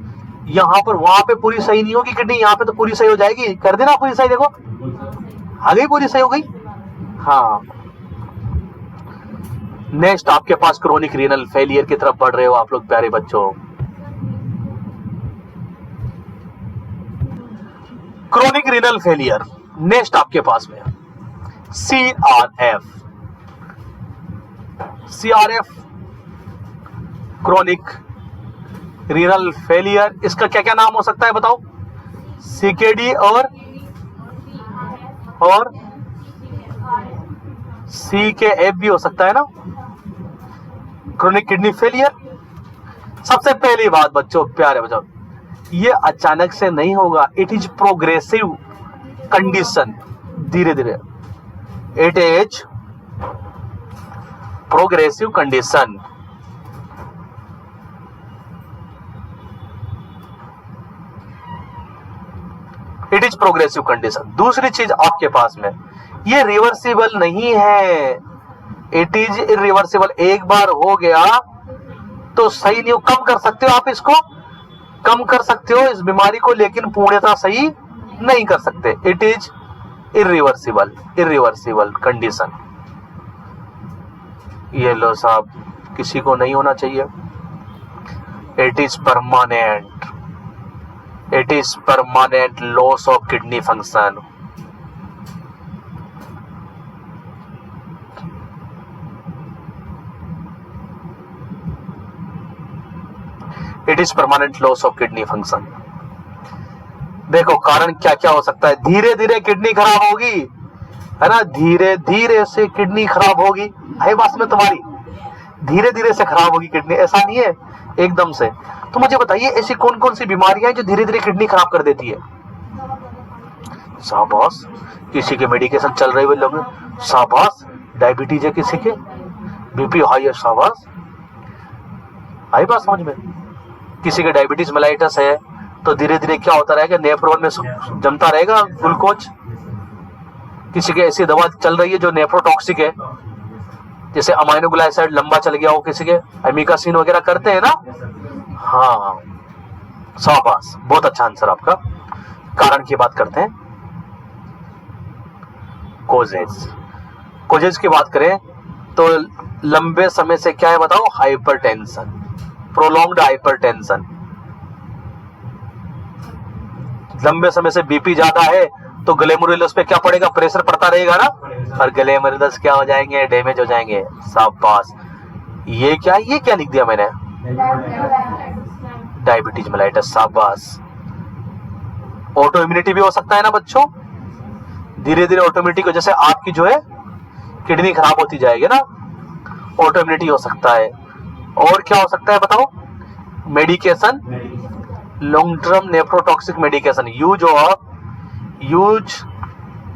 यहाँ पर वहां पे पूरी सही नहीं होगी किडनी, यहाँ पे तो पूरी सही हो जाएगी। कर देना पूरी सही, देखो आ गई, पूरी सही हो गई। हाँ, नेक्स्ट आपके पास क्रोनिक रीनल फेलियर की तरफ बढ़ रहे हो आप लोग प्यारे बच्चों। क्रोनिक रीनल फेलियर नेक्स्ट आपके पास में CRF क्रोनिक रीनल फेलियर। इसका क्या क्या नाम हो सकता है बताओ? CKD और CKF भी हो सकता है ना, क्रोनिक किडनी फेलियर। सबसे पहली बात बच्चों, प्यारे बच्चों, ये अचानक से नहीं होगा। It is progressive condition. धीरे धीरे, it is progressive condition. It is progressive condition. दूसरी चीज आपके पास में, ये रिवर्सिबल नहीं है। It is irreversible. एक बार हो गया तो सही नहीं हो। कम कर सकते हो आप इसको, कम कर सकते हो इस बीमारी को, लेकिन पूर्णतः सही नहीं कर सकते। It is irreversible condition. ये लो साहब, किसी को नहीं होना चाहिए। It is permanent loss of kidney function. It is permanent loss of kidney function. देखो कारण क्या क्या हो सकता है। धीरे धीरे किडनी खराब होगी, है ना, धीरे धीरे से किडनी खराब होगी। है बात में तुम्हारी? धीरे धीरे से खराब होगी किडनी, ऐसा नहीं है एकदम से। तो मुझे बताइए ऐसी कौन कौन सी बीमारियां हैं जो धीरे धीरे किडनी खराब कर देती है? शाबाश, किसी के मेडिकेशन चल रहे हुए लोग, शाबाश, डायबिटीज है किसी के, बीपी हाई है, शाबाश, आई बात समझ में। किसी के डायबिटीज मेलाइटस है तो धीरे धीरे क्या होता रहेगा, नेफ्रॉन में जमता रहेगा ग्लूकोज। किसी के ऐसी दवा चल रही है जो नेफ्रोटॉक्सिक है, जैसे अमाइनोग्लाइसाइड लंबा चल गया हो किसी के, एमिकासिन वगैरह करते हैं ना। हाँ शाबाश, बहुत अच्छा आंसर आपका। कारण की बात करते हैं, कोजेज। कोजेज की बात करें तो लंबे समय से क्या है बताओ, हाइपरटेंशन, प्रोलॉन्ग्ड हाइपरटेंशन। लंबे समय से बीपी ज्यादा है तो ग्लेमेरुलस पे क्या पड़ेगा, प्रेशर पड़ता रहेगा ना, और ग्लेमेरुलस क्या हो जाएंगे, डैमेज हो जाएंगे। शाबाश, ये क्या लिख दिया मैंने, डायबिटीज मेलाइटस, शाबाश। ऑटो इम्यूनिटी भी हो सकता है ना बच्चों, धीरे धीरे ऑटो इम्यूनिटी की वजह से आपकी जो है किडनी खराब होती जाएगी ना, ऑटो इम्यूनिटी हो सकता है। और क्या हो सकता है बताओ, medication, long term nephrotoxic medication, use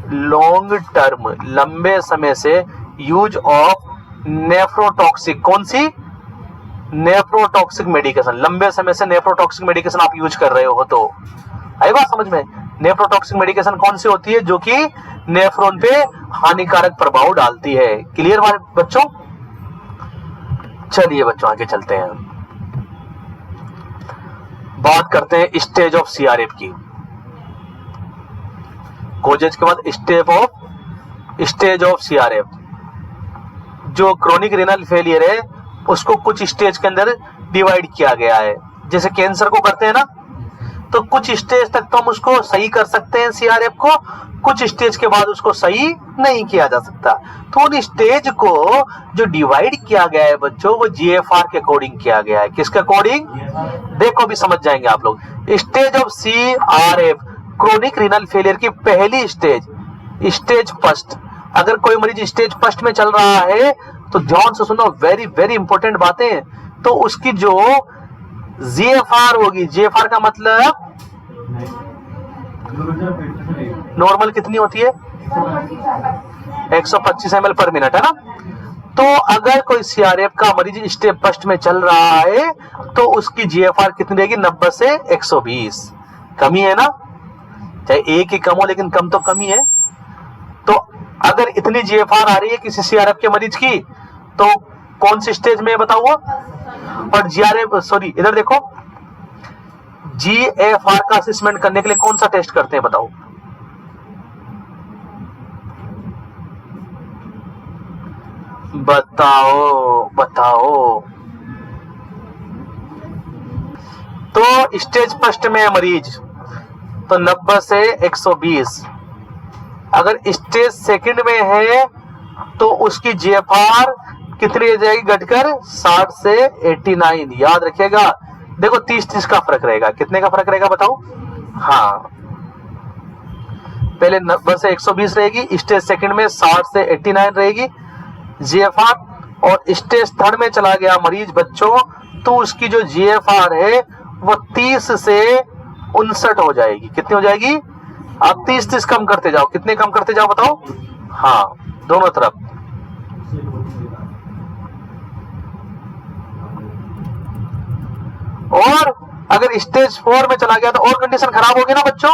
long term, लंबे समय से यूज ऑफ नेफ्रोटॉक्सिक, कौन सी, नेफ्रोटॉक्सिक मेडिकेशन, लंबे समय से नेफ्रोटॉक्सिक मेडिकेशन आप यूज कर रहे हो तो आई बात समझ में। नेफ्रोटॉक्सिक मेडिकेशन कौन सी होती है, जो कि नेफ्रॉन पे हानिकारक प्रभाव डालती है। क्लियर बच्चों? चलिए बच्चों आगे चलते हैं, बात करते हैं स्टेज ऑफ सीआरएफ की। कोजेज के बाद स्टेज ऑफ सीआरएफ। जो क्रोनिक रीनल फेलियर है उसको कुछ स्टेज के अंदर डिवाइड किया गया है। जैसे कैंसर को करते हैं ना, तो कुछ स्टेज तक तो हम उसको सही कर सकते हैं सीआरएफ को, कुछ स्टेज के बाद उसको सही नहीं किया जा सकता। तो उन स्टेज को जो डिवाइड किया गया है बच्चों, वो जीएफआर के अकॉर्डिंग किया गया है। किसके अकॉर्डिंग, देखो भी समझ जाएंगे आप लोग। Stage of CRF, chronic renal failure की पहली स्टेज फर्स्ट। अगर कोई मरीज स्टेज फर्स्ट में चल रहा है तो ध्यान से सुनो, वेरी वेरी इंपॉर्टेंट बातें। तो उसकी जो जीएफआर होगी, जीएफआर का मतलब नॉर्मल कितनी होती है, 125 ml पर मिनट, है ना। तो अगर कोई सीआरएफ का मरीज स्टेज फर्स्ट में चल रहा है तो उसकी जीएफआर कितनी रहेगी, 90 से 120। कमी है ना, चाहे एक ही कम हो लेकिन कम तो कमी है। तो अगर इतनी जीएफआर आ रही है किसी सीआरएफ के मरीज की, तो कौन सी स्टेज में बताओ वो। और इधर देखो, जीएफआर का असेसमेंट करने के लिए कौन सा टेस्ट करते हैं बताओ। बताओ। तो स्टेज फर्स्ट में है मरीज तो 90 से 120। अगर स्टेज सेकंड में है तो उसकी जीएफआर कितनी रह जाएगी, घटकर 60 से 89। याद रखिएगा, देखो 30 का फर्क रहेगा। कितने का फर्क रहेगा बताओ। हाँ, पहले 90 से 120 रहेगी, स्टेज सेकंड में 60 से 89 रहेगी जीएफआर। और स्टेज थर्ड में चला गया मरीज बच्चों, तो उसकी जो जीएफआर है वो 30 से 59 हो जाएगी। कितनी हो जाएगी, आप 30 कम करते जाओ। कितने कम करते जाओ बताओ। हाँ, दोनों तरफ। और अगर स्टेज 4 में चला गया तो और कंडीशन खराब होगी ना बच्चों।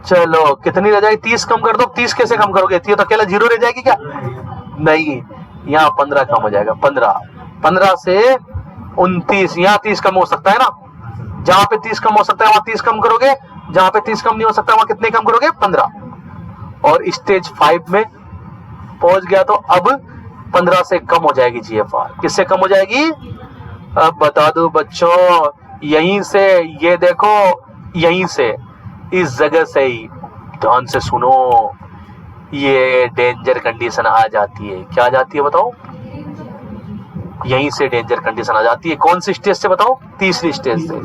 चलो कितनी रह जाएगी, 30 कम कर दो। 30 कैसे कम करोगे, तो अकेला 0 रह जाएगी क्या, नहीं, यहाँ 15 कम हो जाएगा। 15 से 29, यहाँ 30 कम हो सकता है ना। जहां पे 30 कम हो सकता है वहां 30 कम करोगे, जहां पे 30 कम नहीं हो सकता वहां कितने कम करोगे, 15। और स्टेज 5 में पहुंच गया तो अब 15 से कम हो जाएगी जीएफआर। किससे कम हो जाएगी, अब बता दो बच्चों, यहीं से, ये देखो, यहीं से, इस जगह से ही, ध्यान से सुनो, ये डेंजर कंडीशन आ जाती है। क्या आ जाती है बताओ, यहीं से डेंजर कंडीशन आ जाती है। कौन सी स्टेज से बताओ, तीसरी स्टेज से।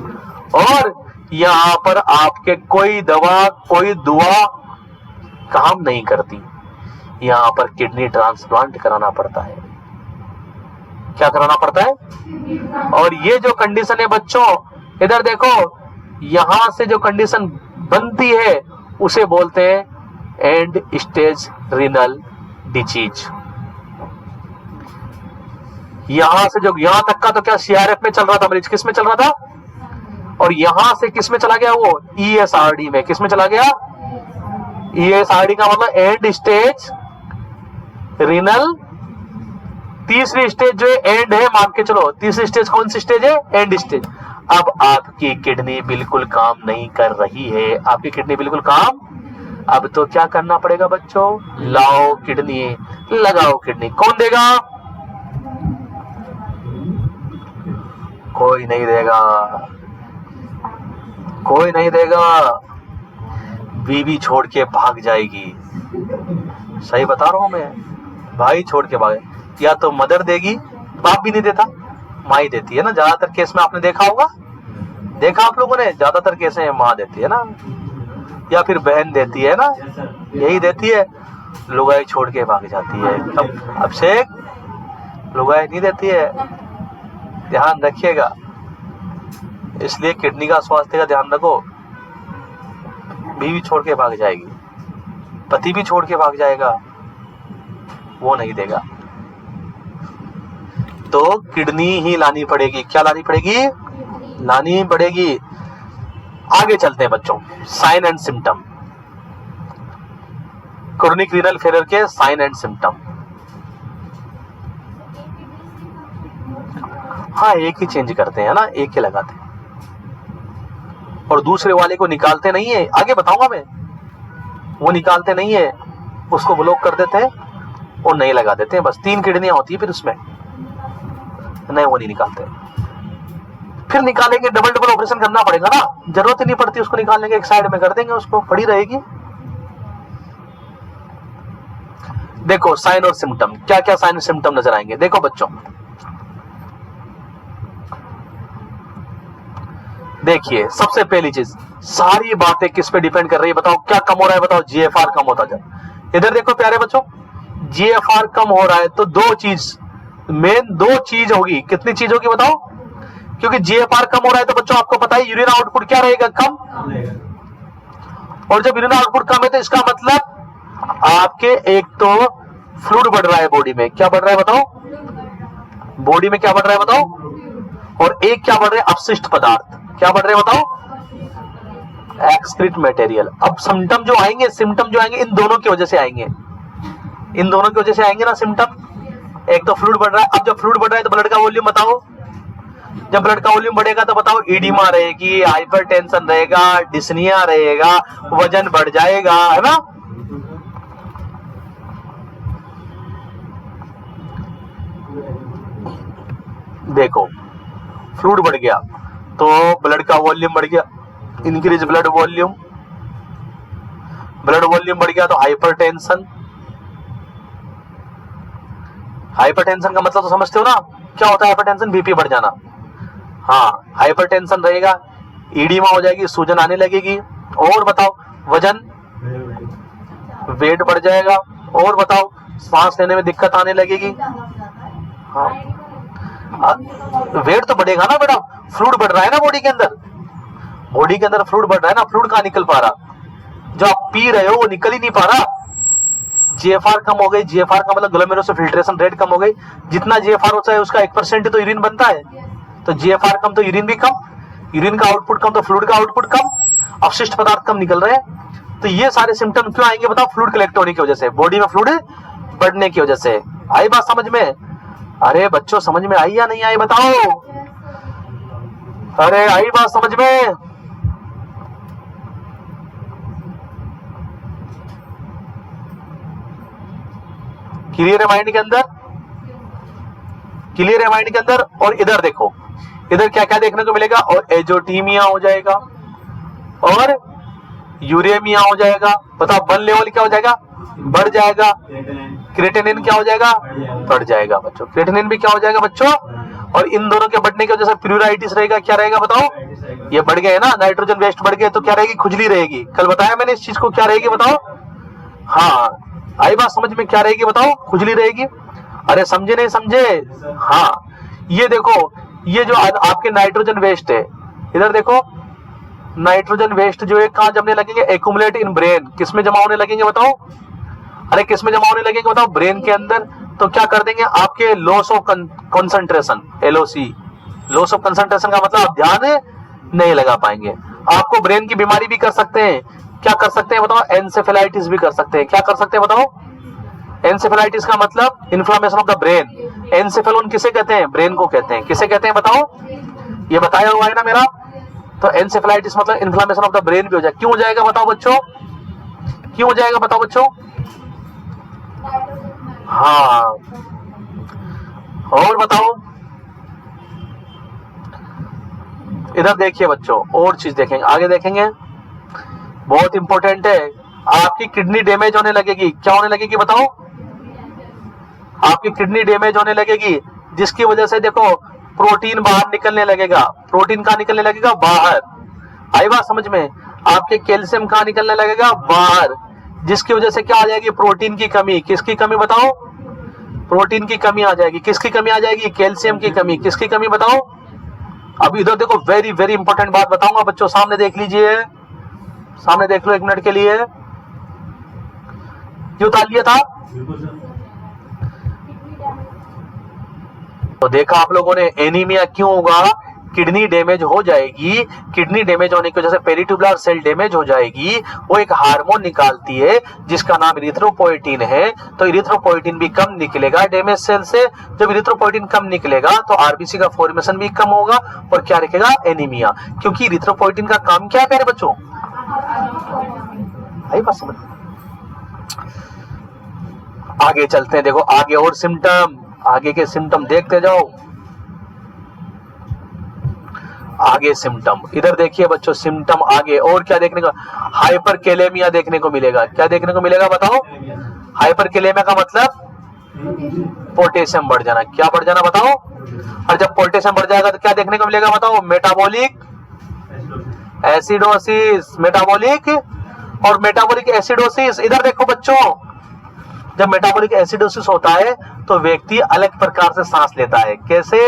और यहां पर आपके कोई दवा, कोई दुआ काम नहीं करती, यहां पर किडनी ट्रांसप्लांट कराना पड़ता है। क्या कराना पड़ता है। और ये जो कंडीशन है बच्चों, इधर देखो, यहां से जो कंडीशन बनती है उसे बोलते हैं एंड स्टेज रीनल डिजीज। यहां से जो यहां तक का तो क्या सीआरएफ में चल रहा था मरीज, किस में चल रहा था, और यहां से किस में चला गया, वो ईएसआरडी में। किस में चला गया, ईएसआरडी का मतलब एंड स्टेज रीनल। तीसरी स्टेज जो है एंड है, मान के चलो तीसरी स्टेज कौन सी स्टेज है, एंड स्टेज। अब आपकी किडनी बिल्कुल काम नहीं कर रही है, आपकी किडनी बिल्कुल काम, अब तो क्या करना पड़ेगा बच्चों, लाओ किडनी, लगाओ किडनी। कौन देगा, कोई नहीं देगा, कोई नहीं देगा, बीवी छोड़ के भाग जाएगी। सही बता रहा हूं मैं, भाई छोड़ के भागे, या तो मदर देगी, बाप भी नहीं देता, माँ ही देती है ना। ज्यादातर केस में आपने देखा होगा, देखा आप लोगों ने, ज्यादातर केस में माँ देती है ना, या फिर बहन देती है ना, यही देती है। लुगाई छोड़ के भाग जाती है। अब अभिषेक लुगाई नहीं देती है, ध्यान रखिएगा। इसलिए किडनी का स्वास्थ्य का ध्यान रखो। बीवी छोड़ के भाग जाएगी, पति भी छोड़ के भाग जाएगा, वो नहीं देगा, तो किडनी ही लानी पड़ेगी। क्या लानी पड़ेगी, लानी पड़ेगी। आगे चलते हैं बच्चों, sign and symptom, chronic renal failure के साइन एंड सिम्टम। हाँ, एक ही चेंज करते हैं ना, एक ही लगाते हैं, और दूसरे वाले को निकालते नहीं है। आगे बताऊंगा मैं, वो निकालते नहीं है, उसको ब्लॉक कर देते हैं और नहीं लगा देते हैं। बस 3 किडनियां होती है फिर उसमें, नहीं वो नहीं निकालते। फिर निकालेंगे, डबल ऑपरेशन करना पड़ेगा ना, जरूरत ही नहीं पड़ती उसको निकालने की, एक साइड में कर देंगे, उसको पड़ी रहेगी। देखो साइन और सिम्टम, क्या क्या साइन और सिम्टम नजर आएंगे। देखो बच्चों, देखिए सबसे पहली चीज, सारी बातें किस पे डिपेंड कर रही है बताओ, क्या कम हो रहा है बताओ, जीएफआर कम होता जाए। इधर देखो प्यारे बच्चों, जीएफआर कम हो रहा है तो दो चीज, मेन 2 चीज होगी। कितनी चीज होगी बताओ, क्योंकि जीएफआर कम हो रहा है तो बच्चों आपको पता है यूरिन आउटपुट क्या रहेगा, कम। और जब यूरिन आउटपुट कम है तो इसका मतलब आपके एक तो फ्लूइड बढ़ रहा है बॉडी में। क्या बढ़ रहा है बताओ, बॉडी में क्या बढ़ रहा है बताओ, और एक क्या बढ़ रहा है, अपशिष्ट पदार्थ। क्या बढ़ रहे हैं बताओ, एक्सक्रीट मटेरियल। अब सिम्टम जो आएंगे, सिम्टम जो आएंगे इन दोनों की वजह से आएंगे, इन दोनों की वजह से आएंगे ना सिम्टम। एक तो फ्लूइड बढ़ रहा है, अब जब फ्लूइड बढ़ रहा है तो ब्लड का वॉल्यूम बताओ, जब ब्लड का वॉल्यूम बढ़ेगा तो बताओ एडिमा रहेगी, हाइपरटेंशन रहेगा, डिस्निया रहेगा, वजन बढ़ जाएगा, है ना। देखो फ्लूइड बढ़ गया तो ब्लड का वॉल्यूम बढ़ गया, increase blood volume, blood volume बढ़ गया तो हाइपरटेंशन। हाइपरटेंशन का मतलब तो समझते हो ना, क्या होता है हाइपरटेंशन, बीपी बढ़ जाना। हाँ, हाइपरटेंशन रहेगा, ईडिमा हो जाएगी, सूजन आने लगेगी। और बताओ वजन, वेट बढ़ जाएगा। और बताओ सांस लेने में दिक्कत आने लगेगी। हाँ, वेट तो बढ़ेगा ना बेटा, फ्लूइड बढ़ रहा है ना बॉडी के अंदर, बॉडी के अंदर फ्लूइड बढ़ रहा है ना, फ्लूइड कहां निकल पा रहा, जो आप पी रहे हो वो निकल ही नहीं पा रहा। जीएफआर कम हो गई, जीएफआर का मतलब ग्लोमेरुलर फिल्ट्रेशन रेट कम हो गई। जितना जीएफआर होता है उसका 1% तो यूरिन बनता है, तो जीएफआर कम तो यूरिन भी कम, यूरिन का आउटपुट कम तो फ्लूइड का आउटपुट कम, अवशिष्ट पदार्थ कम निकल रहे हैं। तो ये सारे सिम्टम क्यों आएंगे बताओ, फ्लूइड कलेक्ट होने की वजह से, बॉडी में फ्लूइड बढ़ने की वजह से। आई बात समझ में? अरे बच्चों समझ में आई या नहीं आई बताओ, अरे आई बात समझ में? क्लियर है माइंड के अंदर, क्लियर है माइंड के अंदर। और इधर देखो, इधर क्या क्या देखने को मिलेगा, और एजोटीमिया हो जाएगा और यूरेमिया हो जाएगा। बताओ बल लेवल क्या हो जाएगा, बढ़ जाएगा। क्रेटिनिन क्या हो जाएगा, बढ़ जाएगा बच्चों। क्रेटिनिन भी क्या हो जाएगा बच्चों, और इन दोनों के बढ़ने की वजह से प्यूराइटिस रहेगा। क्या रहेगा बताओ, ये बढ़ गए ना, नाइट्रोजन वेस्ट बढ़ गए तो क्या रहेगी, खुजली रहेगी। कल बताया मैंने इस चीज को, क्या रहेगी बताओ। हाँ आई बात समझ में, क्या रहेगी बताओ, खुजली रहेगी। अरे समझे नहीं समझे? हाँ ये देखो, ये जो आपके नाइट्रोजन वेस्ट है, इधर देखो नाइट्रोजन वेस्ट जो है कहां जमने लगेंगे, एक्यूमुलेट इन ब्रेन, किसमें जमा होने लगेंगे बताओ, अरे किसमें जमा होने लगेंगे बताओ, ब्रेन के अंदर। तो क्या कर देंगे, आपके loss of concentration, LOC, loss of concentration का मतलब आप ध्यान नहीं लगा पाएंगे। आपको ब्रेन की बीमारी भी कर सकते हैं, क्या कर सकते हैं बताओ, एनसेफेलाइटिस भी कर सकते हैं। क्या कर सकते हैं बताओ, एनसेफेलाइटिस का मतलब इन्फ्लामेशन ऑफ द ब्रेन। एनसेफेलोन किसे कहते हैं, ब्रेन को कहते हैं। किसे कहते हैं बताओ, ये बताया हुआ है ना मेरा। तो एनसेफेलाइटिस मतलब इन्फ्लामेशन ऑफ द ब्रेन भी हो जाएगा। क्यों हो जाएगा बताओ बच्चों, क्यों हो जाएगा बताओ बच्चों, हाँ, और बताओ, इधर देखिए बच्चों, और चीज देखेंगे, आगे देखेंगे, बहुत इंपॉर्टेंट है। आपकी किडनी डैमेज होने लगेगी, क्या होने लगेगी बताओ, आपकी किडनी डैमेज होने लगेगी, जिसकी वजह से देखो प्रोटीन बाहर निकलने लगेगा। प्रोटीन कहां निकलने लगेगा, बाहर। आई बात समझ में। आपके कैल्शियम कहां निकलने लगेगा, बाहर, जिसकी वजह से क्या आ जाएगी, प्रोटीन की कमी। किसकी कमी बताओ, प्रोटीन की कमी आ जाएगी। किसकी कमी आ जाएगी, कैल्शियम की कमी। किसकी कमी बताओ। अब इधर देखो, वेरी वेरी इंपॉर्टेंट बात बताऊंगा बच्चों, सामने देख लीजिए, सामने देख लो 1 मिनट के लिए। क्यों उतार लिया था, तो देखा आप लोगों ने, एनीमिया क्यों होगा, किडनी डैमेज हो जाएगी। किडनी डैमेज होने की वजह से पेरिट्यूबुलर सेल डैमेज हो जाएगी। वो एक हार्मोन निकालती है जिसका नाम इरिथ्रोपोएटिन है। तो इरिथ्रोपोएटिन भी कम निकलेगा डैमेज सेल से। जब इरिथ्रोपोएटिन कम निकलेगा तो आरबीसी का फॉर्मेशन भी कम होगा और क्या रखेगा, एनीमिया। क्योंकि इरिथ्रोपोएटिन का काम क्या है प्यारे बच्चों, आई बात समझ। आगे चलते हैं, देखो आगे और सिम्टम, आगे के सिम्टम देखते जाओ। आगे सिम्टम, इधर देखिए बच्चों सिम्टम आगे और क्या देखने को, हाइपरकैलेमिया देखने को मिलेगा। क्या देखने को मिलेगा बताओ, हाइपरकैलेमिया का मतलब पोटेशियम बढ़ जाना। क्या बढ़ जाना बताओ, और जब पोटेशियम बढ़ जाएगा तो क्या देखने को मिलेगा बताओ, मेटाबॉलिक एसिडोसिस। मेटाबॉलिक और मेटाबॉलिक एसिडोसिस, इधर देखो बच्चों, जब मेटाबॉलिक एसिडोसिस होता है तो व्यक्ति अलग प्रकार से सांस लेता है। कैसे,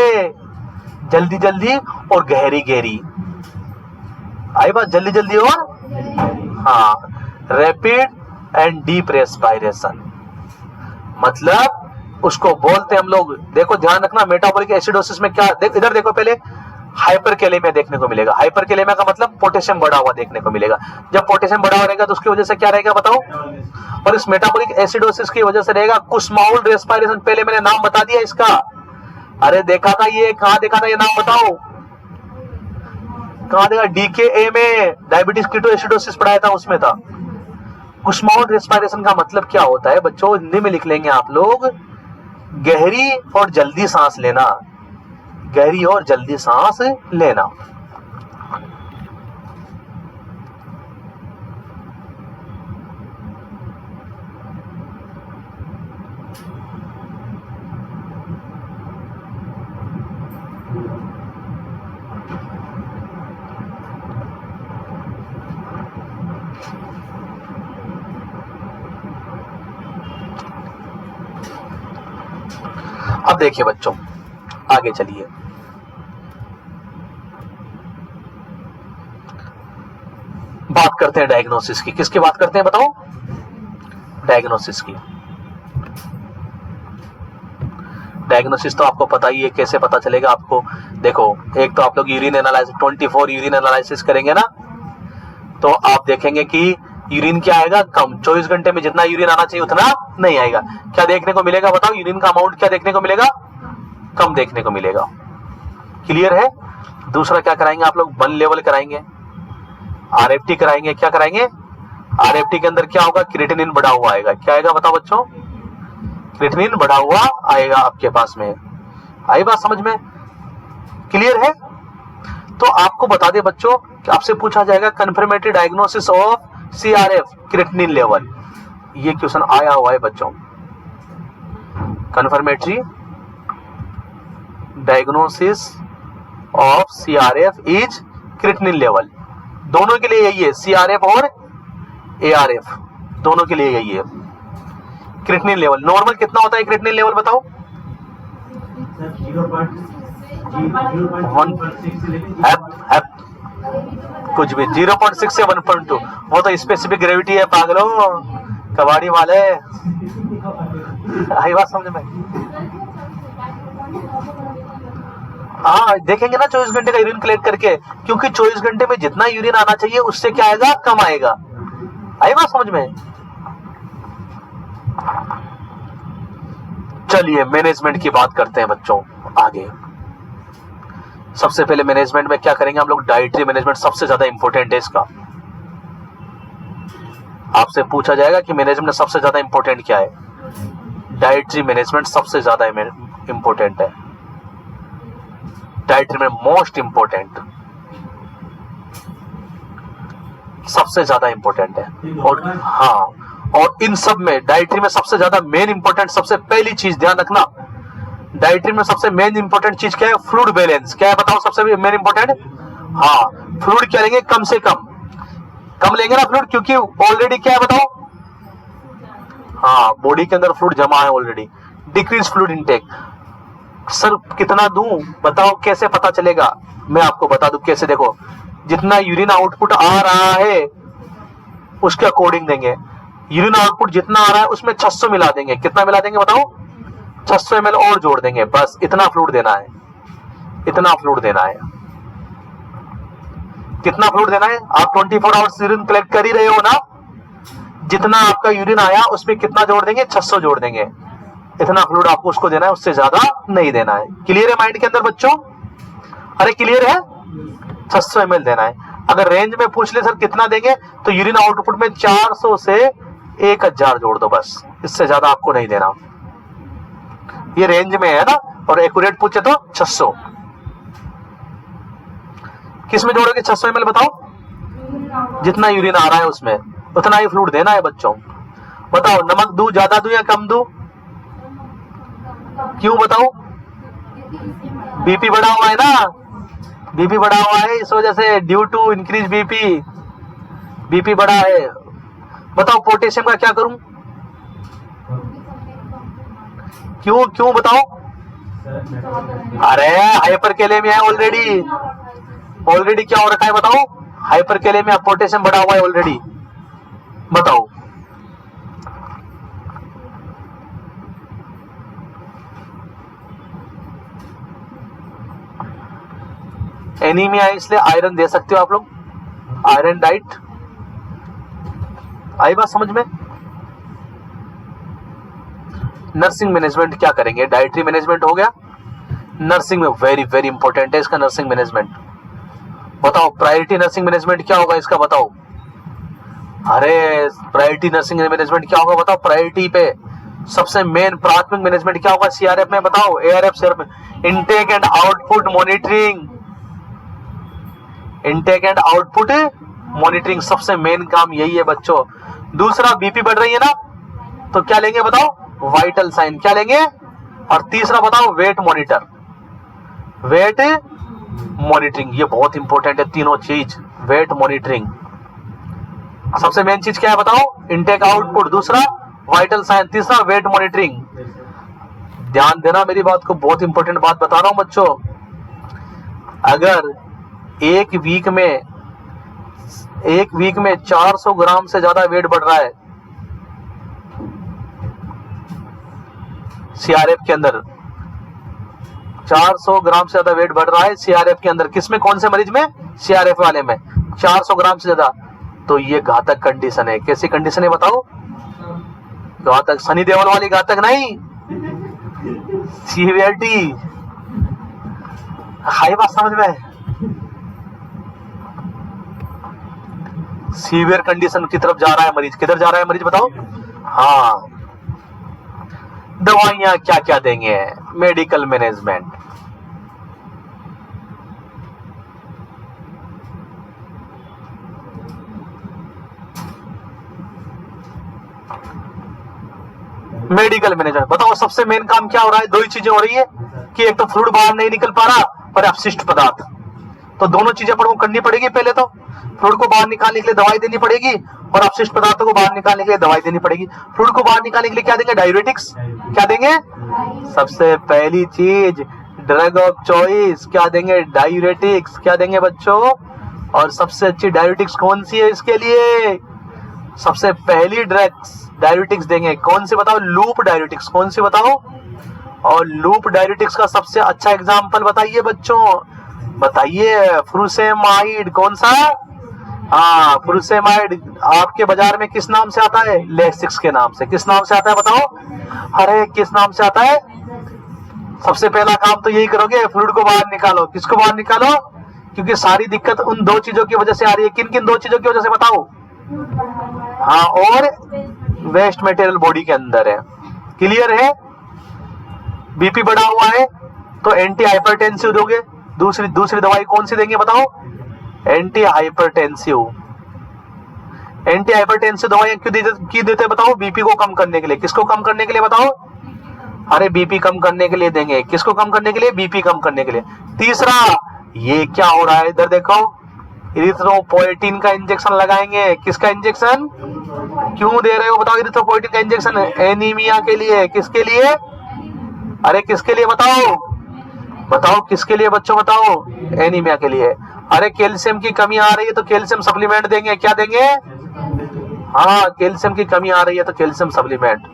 जल्दी जल्दी और गहरी गहरी। आई बात, जल्दी जल्दी और, हाँ, रैपिड एंड डीप रेस्पिरेशन, मतलब उसको बोलते हैं हम लोग। देखो ध्यान रखना, मेटाबॉलिक एसिडोसिस में क्या इधर देखो, पहले हाइपरकैलेमिया देखने को मिलेगा। हाइपरकैलेमिया का मतलब पोटेशियम बढ़ा हुआ देखने को मिलेगा। जब पोटेशियम बढ़ा हुआ रहेगा तो उसकी वजह से क्या रहेगा बताओ, और इस मेटाबॉलिक एसिडोसिस की वजह से रहेगा कुस्माउल रेस्पिरेशन। पहले मैंने नाम बता दिया इसका, अरे देखा था ये, कहां देखा था ये, नाम बताओ कहां देखा, DKA में डायबिटीज कीटोएसिडोसिस पढ़ाया था, उसमें था। कुस्माउल रेस्पिरेशन का मतलब क्या होता है बच्चों, हिंदी में लिख लेंगे आप लोग, गहरी और जल्दी सांस लेना, गहरी और जल्दी सांस लेना। अब देखिए बच्चों, आगे चलिए, बात करते हैं डायग्नोसिस की। किसकी बात करते हैं बताओ, डायग्नोसिस की। डायग्नोसिस तो आपको पता ही है, कैसे पता चलेगा आपको। देखो, एक तो आप लोग यूरिन एनालिसिस, 24 यूरिन एनालिसिस करेंगे ना, तो आप देखेंगे कि यूरिन क्या आएगा, कम। 24 घंटे में जितना यूरिन आना चाहिए उतना नहीं आएगा। क्या देखने को मिलेगा बताओ, यूरिन का अमाउंट क्या देखने को मिलेगा, कम देखने को मिलेगा। क्लियर है। दूसरा क्या कराएंगे आप लोग, बल लेवल कराएंगे, RFT कराएंगे। क्या कराएंगे, RFT के अंदर क्या होगा, क्रिएटिनिन बढ़ा हुआ आएगा। क्या आएगा बताओ बच्चों, क्रिएटिनिन बढ़ा हुआ आएगा आपके पास में। आई बात समझ में, क्लियर है। तो आपको बता दे बच्चों कि आपसे पूछा जाएगा confirmatory diagnosis of CRF, creatinine level. ये क्वेश्चन आया हुआ है बच्चों, confirmatory diagnosis of CRF is creatinine level. दोनों के लिए यही है, CRF और ARF दोनों के लिए यही है। क्रिएटिनिन लेवल नॉर्मल कितना होता है, क्रिएटिनिन लेवल बताओ, कुछ भी 0.6 से 1.2, वो तो स्पेसिफिक ग्रेविटी है पागलों, कबाड़ी वाले। आई बात समझ में? हाँ देखेंगे ना 24 घंटे का यूरिन कलेक्ट करके, क्योंकि 24 घंटे में जितना यूरिन आना चाहिए उससे क्या आएगा, कम आएगा। आई बात समझ में? चलिए मैनेजमेंट की बात करते हैं बच्चों आगे। सबसे पहले मैनेजमेंट में क्या करेंगे हम लोग, डाइटरी मैनेजमेंट सबसे ज्यादा इंपॉर्टेंट है इसका। आपसे पूछा जाएगा कि मैनेजमेंट में सबसे ज्यादा इंपॉर्टेंट क्या है, डाइटरी मैनेजमेंट सबसे ज्यादा इंपॉर्टेंट है। डाइटरी में मोस्ट इंपॉर्टेंट, सबसे ज्यादा इंपॉर्टेंट है। और हाँ, और इन सब में डाइटरी में सबसे ज्यादा मेन इंपॉर्टेंट, सबसे पहली चीज ध्यान रखना, डाइटरी में सबसे मेन इंपॉर्टेंट चीज क्या है, फ्लूइड बैलेंस। क्या है बताओ सबसे मेन इंपॉर्टेंट? हाँ, फ्लूइड क्या लेंगे, कम से कम लेंगे ना फ्लूइड, क्योंकि ऑलरेडी क्या है बताओ, हाँ बॉडी के अंदर फ्लूइड जमा है already. Decrease fluid intake, sir कितना दूं बताओ, कैसे पता चलेगा? मैं आपको बता दूं कैसे, देखो जितना यूरिन आउटपुट आ रहा है उसके अकॉर्डिंग देंगे। यूरिन आउटपुट जितना आ रहा है उसमें 600 मिला देंगे। कितना मिला देंगे बताओ? 600 ml और जोड़ देंगे, बस इतना फ्लूइड देना है, इतना फ्लूइड देना है। कितना फ्लूइड देना है? आप 24 आवर्स यूरिन कलेक्ट कर ही रहे हो ना, जितना आपका यूरिन आया उसमें कितना जोड़ देंगे, 600 जोड़ देंगे। इतना फ्लूइड आपको उसको देना है, उससे ज्यादा नहीं देना है। क्लियर है माइंड के अंदर बच्चों? अरे क्लियर है? 600 ml देना है। अगर रेंज में पूछ ले सर कितना देंगे, तो यूरिन आउटपुट में 400 से 1000 जोड़ दो, बस इससे ज्यादा आपको नहीं देना। ये रेंज में है ना, और एक्यूरेट पूछे तो 600। किस में जोड़ोगे 600 ml बताओ? जितना यूरिन आ रहा है उसमें उतना ही फ्लूइड देना है बच्चों। बताओ नमक दूं, ज्यादा दूं या कम दूं? क्यों बताओ? बीपी बढ़ा हुआ है ना, बीपी बढ़ा हुआ है, इस वजह से ड्यू टू इंक्रीज बीपी बढ़ा है। बताओ पोटेशियम का क्या करूं? क्यों बताओ? अरे हाइपरकैलेमिया है ऑलरेडी क्या हो रखा है बताओ? हाइपरकैलेमिया, पोटेशियम बढ़ा हुआ है ऑलरेडी। बताओ एनीमिया है, इसलिए आयरन दे सकते हो आप लोग, आयरन डाइट। आई बात समझ में? नर्सिंग मैनेजमेंट क्या करेंगे, डाइटरी मैनेजमेंट हो गया। नर्सिंग में वेरी वेरी इंपॉर्टेंट है इसका नर्सिंग मैनेजमेंट। बताओ प्रायोरिटी नर्सिंग मैनेजमेंट क्या होगा इसका बताओ? अरे प्रायोरिटी नर्सिंग मैनेजमेंट क्या होगा बताओ? प्रायोरिटी पे सबसे मेन प्राथमिक मैनेजमेंट क्या होगा सीआरएफ में बताओ? एआरएफ सीआरएफ में intake and output monitoring, intake and output monitoring सबसे मेन काम यही है बच्चों। दूसरा बीपी बढ़ रही है ना, तो क्या लेंगे बताओ? Vital sign. क्या लेंगे? और तीसरा बताओ वेट मॉनिटर, वेट मॉनिटरिंग। ये बहुत इंपॉर्टेंट है तीनों चीज। वेट मॉनिटरिंग सबसे मेन चीज क्या है बताओ? इनटेक आउटपुट, दूसरा वाइटल साइन, तीसरा वेट मॉनिटरिंग। ध्यान देना मेरी बात को, बहुत इंपॉर्टेंट बात बता रहा हूं बच्चों। अगर एक वीक में 400 ग्राम से ज्यादा वेट बढ़ रहा है सीआरएफ के अंदर, 400 ग्राम से ज्यादा वेट बढ़ रहा है सीआरएफ के अंदर, किसमें, कौन से मरीज में? सीआरएफ वाले में 400 ग्राम से ज्यादा, तो ये घातक कंडीशन है। कैसी कंडीशन है बताओ? घातक, सनी देओल वाली घातक नहीं, सीवियरिटी। हाई बात समझ में? सीवियर कंडीशन की तरफ जा रहा है मरीज। किधर जा रहा है मरीज बताओ? हाँ, दवाइयां क्या क्या देंगे, मेडिकल मैनेजमेंट। मेडिकल मैनेजमेंट बताओ सबसे मेन काम क्या हो रहा है? दो ही चीजें हो रही है कि एक तो फ्लूइड बाहर नहीं निकल पा रहा और अपशिष्ट पदार्थ, तो दोनों चीजें अपन को करनी पड़ेगी। पहले तो फ्लूइड को बाहर निकालने के लिए दवाई देनी पड़ेगी और अपशिष्ट पदार्थों को बाहर निकालने के लिए दवाई देनी पड़ेगी। फ्लूइड को बाहर निकालने के लिए क्या देंगे? डायूरेटिक्स। क्या देंगे? सबसे पहली चीज ड्रग ऑफ चॉइस क्या देंगे, डायूरेटिक्स क्या देंगे बच्चों। और सबसे अच्छी डायूरेटिक्स कौन सी है इसके लिए, सबसे पहली ड्रग्स डायूरेटिक्स देंगे कौन सी बताओ, लूप डायूरेटिक्स कौन सी बताओ। और लूप डायूरेटिक्स का सबसे अच्छा एग्जांपल बताइए बच्चों, बताइए। फ्रूसेमाइड कौन सा, हाँ फ्रूसेमाइड आपके बाजार में किस नाम से आता है, लेसिक्स के नाम से। किस नाम से आता है बताओ, अरे किस नाम से आता है। सबसे पहला काम तो यही करोगे, फ्लूइड को बाहर निकालो। किसको बाहर निकालो, क्योंकि सारी दिक्कत उन दो चीजों की वजह से आ रही है। किन किन दो चीजों की वजह से बताओ, हाँ और वेस्ट मटेरियल बॉडी के अंदर है। क्लियर है। बीपी बढ़ा हुआ है तो एंटी हाइपरटेंसिव दोगे। दूसरी दवाई कौन सी देंगे बताओ, एंटी हाइपरटेंसिव। एंटी हाइपरटेंसिव दवाइयां क्यों देते बताओ, बीपी को कम करने के लिए। किसको कम करने के लिए बताओ, अरे बीपी कम करने के लिए देंगे। किसको कम करने के लिए, बीपी कम करने के लिए। तीसरा, ये क्या हो रहा है इधर देखो, इरिथ्रोपोएटिन का इंजेक्शन लगाएंगे। किसका इंजेक्शन, क्यों दे रहे हो बताओ इरिथ्रोपोएटिन का इंजेक्शन, एनीमिया के लिए। किसके लिए, अरे किसके लिए बताओ, बताओ किसके लिए बच्चों बताओ, एनीमिया के लिए। अरे कैल्शियम की कमी आ रही है तो कैल्शियम सप्लीमेंट देंगे। क्या देंगे, हाँ कैल्शियम की कमी आ रही है तो कैल्शियम सप्लीमेंट।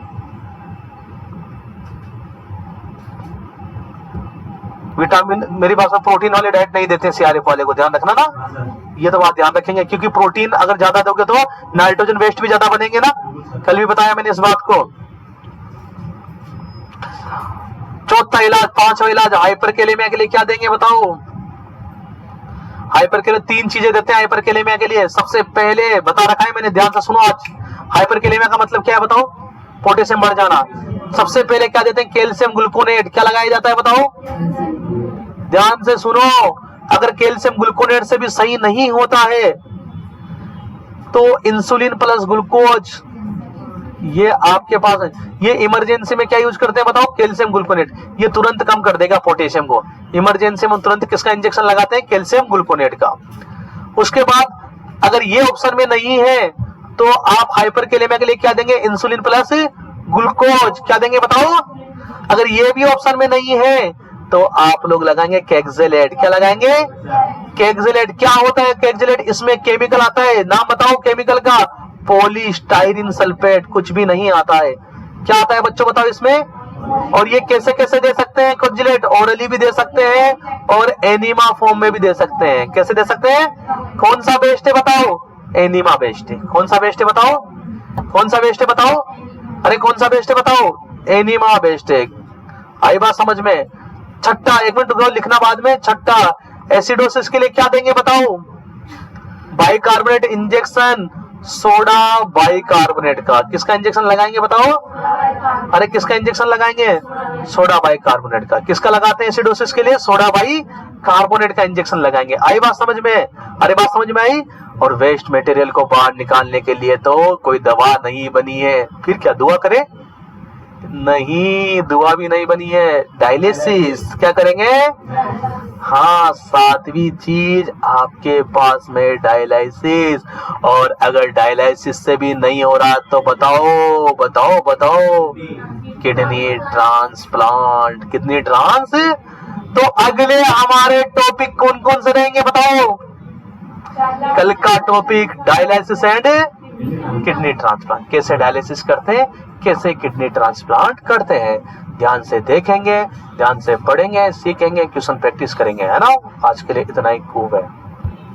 विटामिन, मेरी बात में प्रोटीन वाले डाइट नहीं देते सीआरएफ वाले को, ध्यान रखना ना, ये तो बात ध्यान रखेंगे। क्योंकि प्रोटीन अगर ज्यादा दोगे तो नाइट्रोजन वेस्ट भी ज्यादा बनेंगे ना, कल भी बताया मैंने इस बात को। चौथा इलाज, पांचवा इलाज हाइपरकैलेमिया के लिए क्या देंगे बताओ। हाइपरकैलेमिया तीन चीजें देते हैं हाइपरकैलेमिया के लिए। सबसे पहले बता रखा है मैंने, ध्यान से सुनो आज। हाइपरकैलेमिया का मतलब क्या है बताओ, पोटेशियम बढ़ जाना। सबसे पहले क्या देते हैं, कैल्शियम ग्लूकोनेट। क्या लगाया जाता है बताओ, ध्यान से सुनो। अगर कैल्शियम ग्लूकोनेट से भी सही नहीं होता है तो इंसुलिन प्लस ग्लूकोज ये आपके पास है। ये इमरजेंसी में क्या यूज करते हैं बताओ, कैल्शियम ग्लूकोनेट। ये तुरंत कम कर देगा पोटेशियम को। इमरजेंसी में तुरंत किसका इंजेक्शन लगाते हैं, कैल्शियम ग्लूकोनेट का। उसके बाद अगर ये ऑप्शन में नहीं है तो आप हाइपरकैलेमिया के लिए क्या देंगे, इंसुलिन प्लस ग्लूकोज। क्या देंगे बताओ। अगर ये भी ऑप्शन में नहीं है तो आप लोग लगाएंगे कैक्सेलेट। क्या लगाएंगे, कैक्सेलेट। क्या होता है कैक्सेलेट, इसमें केमिकल आता है, नाम बताओ केमिकल का, पॉलीस्टाइरिन सल्फेट। कुछ भी नहीं आता है। क्या आता है बच्चों बताओ इसमें। और ये कैसे कैसे दे सकते हैं कैक्सेलेट, ओरली भी दे सकते हैं और एनिमा फॉर्म में भी दे सकते हैं। कैसे दे सकते हैं, कौन सा बेस्ट है बताओ, एनिमा बेस्ट है। कौन सा बेस्ट है बताओ, कौन सा बेस्ट है बताओ, अरे कौन सा बेस्ट है बताओ, एनिमा बेस्ट है। आई बात समझ में। छठा, एक मिनट रुको लिखना बाद में। छठा, एसिडोसिस के लिए क्या देंगे बताओ, बाइकार्बोनेट इंजेक्शन, सोडा बाइकार्बोनेट का। किसका इंजेक्शन लगाएंगे बताओ, अरे किसका इंजेक्शन लगाएंगे, सोडा बाइकार्बोनेट का। किसका लगाते हैं एसिडोसिस के लिए, सोडा बाइकार्बोनेट का इंजेक्शन लगाएंगे। आई बात समझ में, अरे बात समझ में आई। और वेस्ट मटेरियल को बाहर निकालने के लिए तो कोई दवा नहीं बनी है, फिर क्या दुआ करे, नहीं दुआ भी नहीं बनी है, डायलिसिस। क्या करेंगे, हाँ सातवीं चीज आपके पास में डायलिसिस। और अगर डायलिसिस से भी नहीं हो रहा तो बताओ बताओ बताओ, किडनी ट्रांसप्लांट। Kidney trans. तो अगले हमारे टॉपिक कौन कौन से रहेंगे बताओ, कल का topic dialysis and kidney transplant. कैसे डायलिसिस करते हैं, कैसे किडनी ट्रांसप्लांट करते हैं, ध्यान से देखेंगे, ध्यान से पढ़ेंगे, सीखेंगे, क्वेश्चन प्रैक्टिस करेंगे, है ना। आज के लिए इतना ही खूब है।